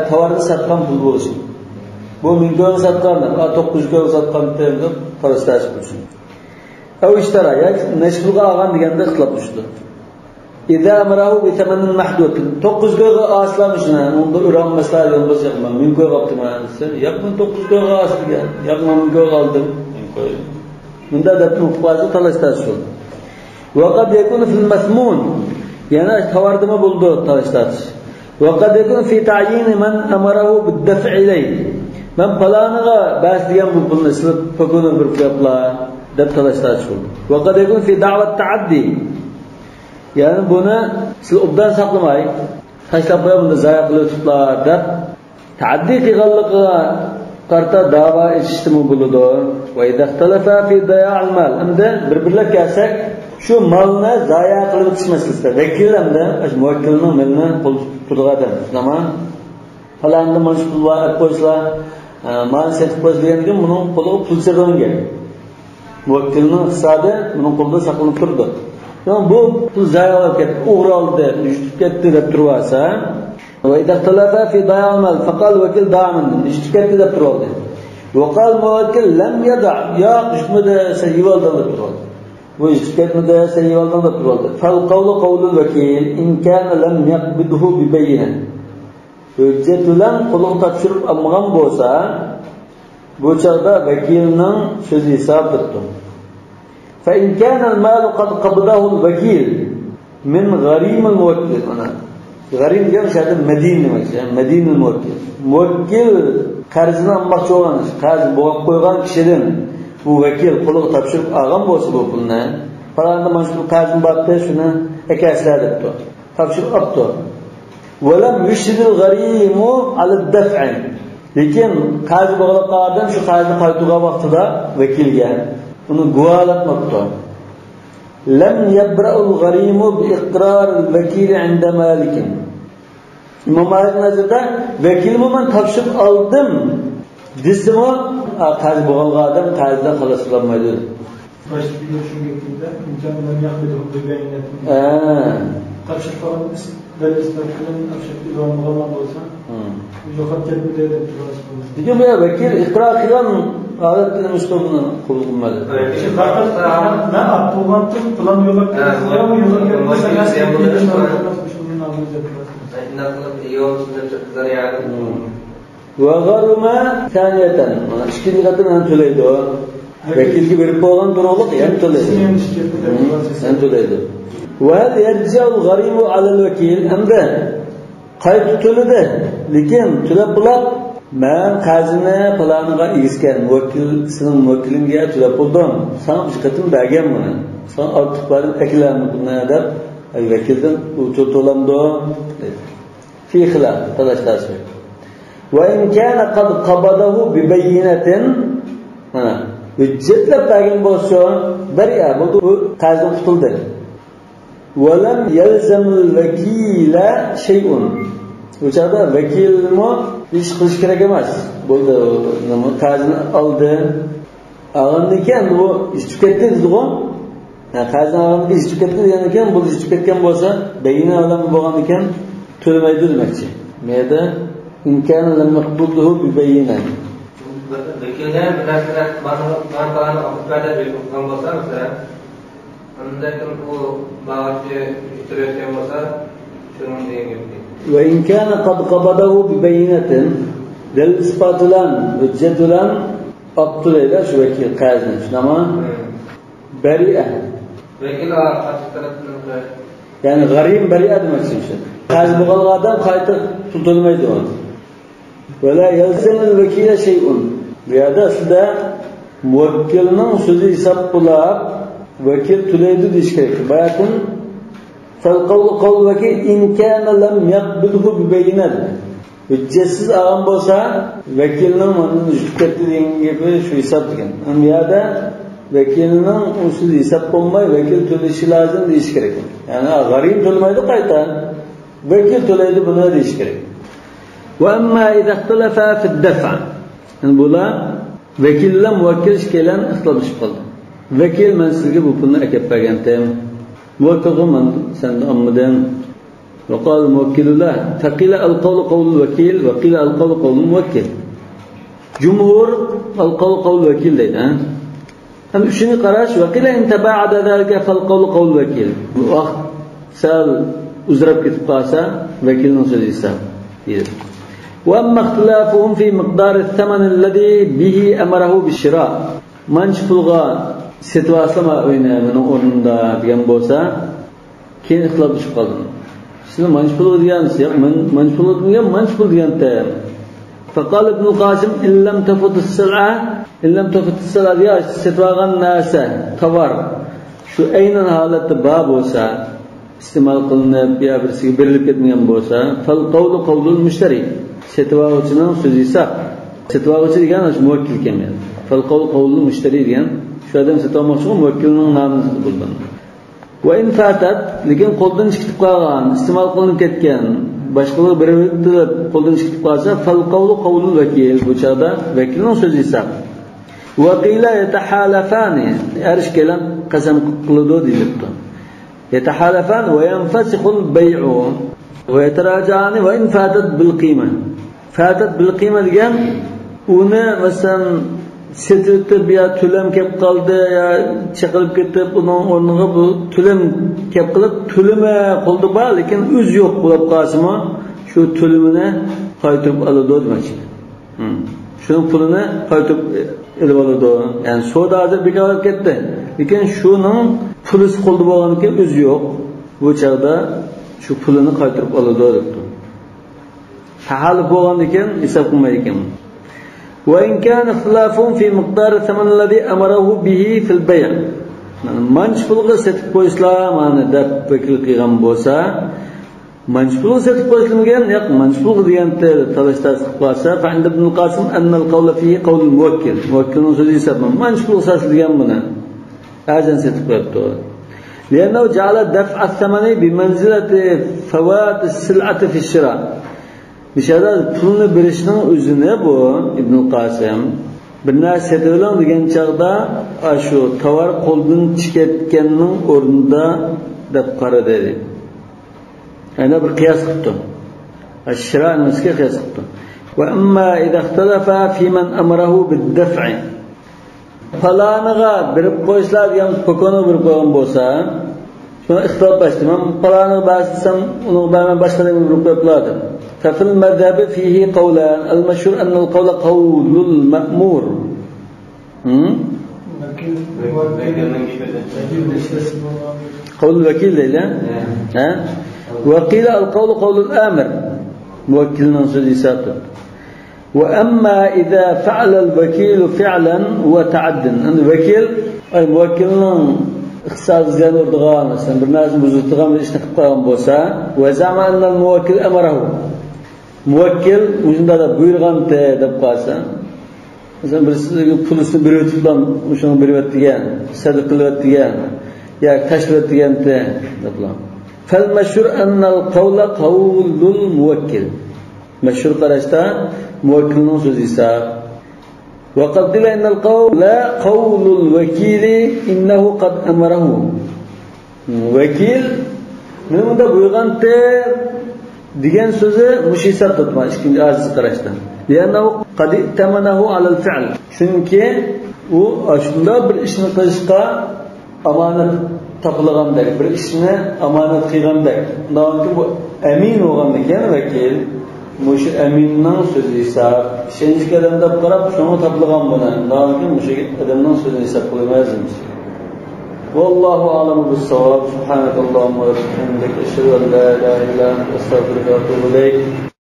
tovarni satgan pul bo'lishi. Bu 1000 ga satgan, 900 ga satgan deb qarashlash uchun. أو اشترى نشبه أغان ديجان اختلاف مشتو إذا أمره بثمن محدود توقش جوجا أصلا مشنا منذ إيران مثلا يوم بس يقمن من جوجا بتمان يقمن توقش جوجا أصلا يقمن من جوجا ألدم من ده دتنو فازو تلاستاشون وقد يكون في المثمون يعني ثوارد ما بولدو تلاستاش وقد يكون في تعيين من أمره بالدفع إليه من فلانغا بس ديجان بقولنا فكون بركبلا ده تلاستاشون وقد يكون في دعوة تعدي يعني بنا سلوبدان ساقلماي تاشلاب بunda زايا qilib tutlar deb ta'addi qilganlikqa qarta da'vo etishmi bo'ladi va idha ikhtalafa fi dayaa' al-mal hamda bir-birlab kelsak shu molni zoya qilib tutishmaslikda vakil hamda muvakkilning milni qo'l turg'adi nima falanda mashhurlar qo'yishlar mal setib qo'yish degan buning qo'li pul sirringa muvakkilning hisobi buning qo'lida saqlanib turdi. Yani bu zoya bo'lib ketdi, o'g'ri oldi, tushib ketdi deb tursa, va idha ikhtalafa fi dayaa' al-mal faqal vakil da'man tushib ketdi deb turdi. Va qal muvakkil lam yada' ya tushmada sayyivaldan deb turdi. Bu tushib ketmadi sayyivaldan deb turdi. Fal qawlu qawlul vakil in kana lam yaqbidhu bi bayyinah. Hujjat bilan qo'lga topshirib olmagan bo'lsa, bu chaqda vakilning so'zi hisob tutdi. فإن كان المال قد قبضه الوكيل من غريم الموكل أنا غريم جام شاهد مدين مثلا مدين الموكل موكل قرضنا almoqchi bo'lgan qarz bo'lib qo'ygan kishidan bu vakil qo'liga topshirib olgan bo'lsa bu pulni falanda mana shu qarzim borda shuni akaslar debdi topshirib olibdi ولم يشهد الغريم على الدفع lekin qarz bo'lib qolgan shu qarzni qaytargan vaqtida vakilga uni guvohlatmoqda. Lam yabra'ul g'arimu bi iqraril vakil 'inda malikin. Imom Malik nazarda vakilni men topshirib oldim desimi qarz bo'lgan odam qarzdan xalos bo'lmaydi. Boshqa shunga keldi, inson yaqdidu bibayinat. Topshirib olamiz, dalillar bilan topshirib olmagan bo'lsa, yo'qotib ketdi deb turasiz. Degan bu vakil iqror qilgan odatda mustaqilni qabul qilmadi. Ben aktualantım plan yo'lab va g'arma saniyatan ikkinchi qatim ham to'laydi. Vakilga berib qo'ygan to'g'rilik ham to'laydi. Ham to'laydi. Va yarja'u g'arimu 'ala al-vakil hamda qayta to'ladi, lekin to'lab bo'lib men qarzini planiga egizgan vakilning muvakkiliga to'lab bo'ldim. Sen chiqatim bergan buni. Sen ortiqlarni aklarni buni deb vakildan u to'lamdi dedi. Fi xilaf talashtashi. Va in kana qad qabadahu bi bayyinatin mana hujjatlab bergan bo'lsa bariya bu qarzdan qutuldi. Va lam yalzamul vakila shay'un. O'chada vakilmi ish qilish kerak emas. Bo'ldi, nima qarzni oldi. Olgandan keyin bu ish ketdi dedi-ku. Qarzni olgandan ish ketdi degan ekan, bu ish ketgan bo'lsa, bayina bilan bo'lgan ekan to'lamaydi demakchi. Meda إن كان لم يقبضه ببينة. Vekilden bir narsalar manfaatlarını akıtlarda belirtken olsa mesela andakin o bağışı iştirirken olsa şunun diye gibi. وإن كان قد قبضه ببينة دل إثباتلان حجتلان أبطليلا شو vekil قازن شنما بريئة. Vekil açık tarafından Yani garim beri'e demek için. Kaz buğalı adam kayıtı tutulmaydı onu. Ve la yelzemel vekile şey'un. Biyada aslında muvekkilinin sözü hesap bulab vekil tüleydi diş gerekir. Bayakın فَالْقَوْلُ vekil اِنْ كَانَ لَمْ يَقْبِلْهُ بِبَيِّنَةٍ. Hüccetsiz ağam olsa vekilinin onun şirketliğin gibi şu hesap diken. Biyada vekilinin usulü hesap olmayı vekil tülüşü lazım diş gerekir. Yani garim tülmaydı kayıtan vekil tüleydi buna diş gerekir. وَأَمَّا اِذَا اخْتَلَفَا فِي الدَّفْعِ. Yani bula vekille muvakkil işkelen ıhtilaf kaldı. Vekil men sizge bu pulunu ekip bergentem. Muvakkil men sen de ammadan. Ve kâl muvakkilü la. Fekile el-kavlu kavlu vekil ve kile el-kavlu kavlu muvakkil. Cumhur el-kavlu kavlu vekil deydi. Hem üçüncü karaş ve kile inteba'ada zâlike fel-kavlu kavlu vekil. Bu vakt sal uzrab kitip kalsa vekilin sözü ise deyir. وأما اختلافهم في مقدار الثمن الذي به أمره بالشراء manç pulga setvaslama öynəminin ornunda diyen bolsa keyin ixtilaf düşüp kaldı. Siz manç pulu diyensiz ya, manç pulu diyen manç pul diyen de. فقال ابن القاسم إن لم تفت السلعة diye setvagan nase tavar şu aynen halette bab olsa istimal kılınıp ya birisi berilip ketmeyen bolsa fal qawlu qawlul müşteri. Setvağıcının sözü ise setvağıcı diyen muvakkil kemer. Fal qawlu qawlul müşteri diyen şu adam setvamakçı muvakkilinin namını buldan. Ve in fatat lekin qo'ldan chiqib qolgan iste'mol qilinib ketgan boshqalar biriktirib qo'ldan chiqib qolsa fal qawlu qawlul vakil bu chog'da vakilning so'zi hisob. Wa qila yatahalafani arish kelan qasam qiladi deyilibdi. Yatahalafan ve yanfasikhul bay'u ve yeteracani ve in fatat bil qiyma. Fatat bil qiyma degan uni masalan setirtib ya tülem kep kaldı ya çakılıp ketip onun ornuna bu tülem kep kılıp tülüme koldu bağ lekin üz yok bulup kasımı şu tülümüne kaytıp alıdı demek. Şunun pulunu kaytıp edip alıdı. Yani soda hazır bir kalıp gitti. Lekin şunun pulusu koldu bağlanıp ki üz yok. Bu çağda şu pulunu kaytıp alıdı dedi. Tahalif bağlanırken hesap kılmayken. وإن كان اختلافهم في مقدار الثمن الذي أمره به في البيع. manç pulga setip qo'yishlar mana deb vakil qilgan bo'lsa manç pulga setip qo'yilmagan yo'q manç pul deganda talashlar chiqib qolsa fa inda ibn al-Qasim anna al-qawla fihi qawl al-muwakkil muwakkilning so'zi esa manç pul sotilgan buni ajan setip qo'yibdi لأنه جعل دفع الثمن بمنزلة فوات السلعة في الشراء. Bişara pulunu berishning o'zini bu Ibn Qasim bir narsa setilan degan chaqda shu tovar qo'ldan chiqayotganning o'rnida deb qaradi dedi. Ana bir qiyos qildi. Ashra nisga qiyos qildi. Va amma idha ikhtalafa fi man amarahu bid-daf'i. Falanaga berib qo'yishlar degan pokoni berib qo'ygan bo'lsa, shuni ixtilof bastım. Men falanaga bastsam, uni men boshqalarga berib qo'yibladim. ففي المذهب فيه قولان المشهور أن القول قول المأمور قول الوكيل لا وقيل القول قول الآمر موكل نصر ساقط. وأما إذا فعل الوكيل فعلا وتعد الوكيل أي موكل اختصاص زيادة ضغام مثلا برنامج مزوتغام اشتقام بوسا وزعم أن الموكل أمره muvakkil o'zida da buyurgan deb qolsa masalan birisiga pulni berib o'tibdan o'shani berib o'tgan sadaqa qilib o'tgan yo tashlab o'tgan deblar fal mashhur anna al qawla qawlul muvakkil mashhur qarashda muvakkilning so'zi esa wa qad qila inna al qawla qawlul vakil innahu qad amarahu vakil nimada buyurgan degan so'zi mush hisoblanadi ikkinchi aziz qarashdan. Yana qad tamanahu alal fi'l. Chunki u shunda bir ishni qilishga omonat topilgandek, bir ishni omonat qilgandek. Nahotki bu amin bo'lgandan vakil, mush aminning so'zi hisob, ishonch odamda qarab shuni topilgan bo'ladi. Nahotki mush odamning so'zini hisob qilmaymiz. والله أعلم بالصواب. سبحانك اللهم وبحمدك أشهد أن لا إله إلا أنت أستغفرك وأتوب إليك.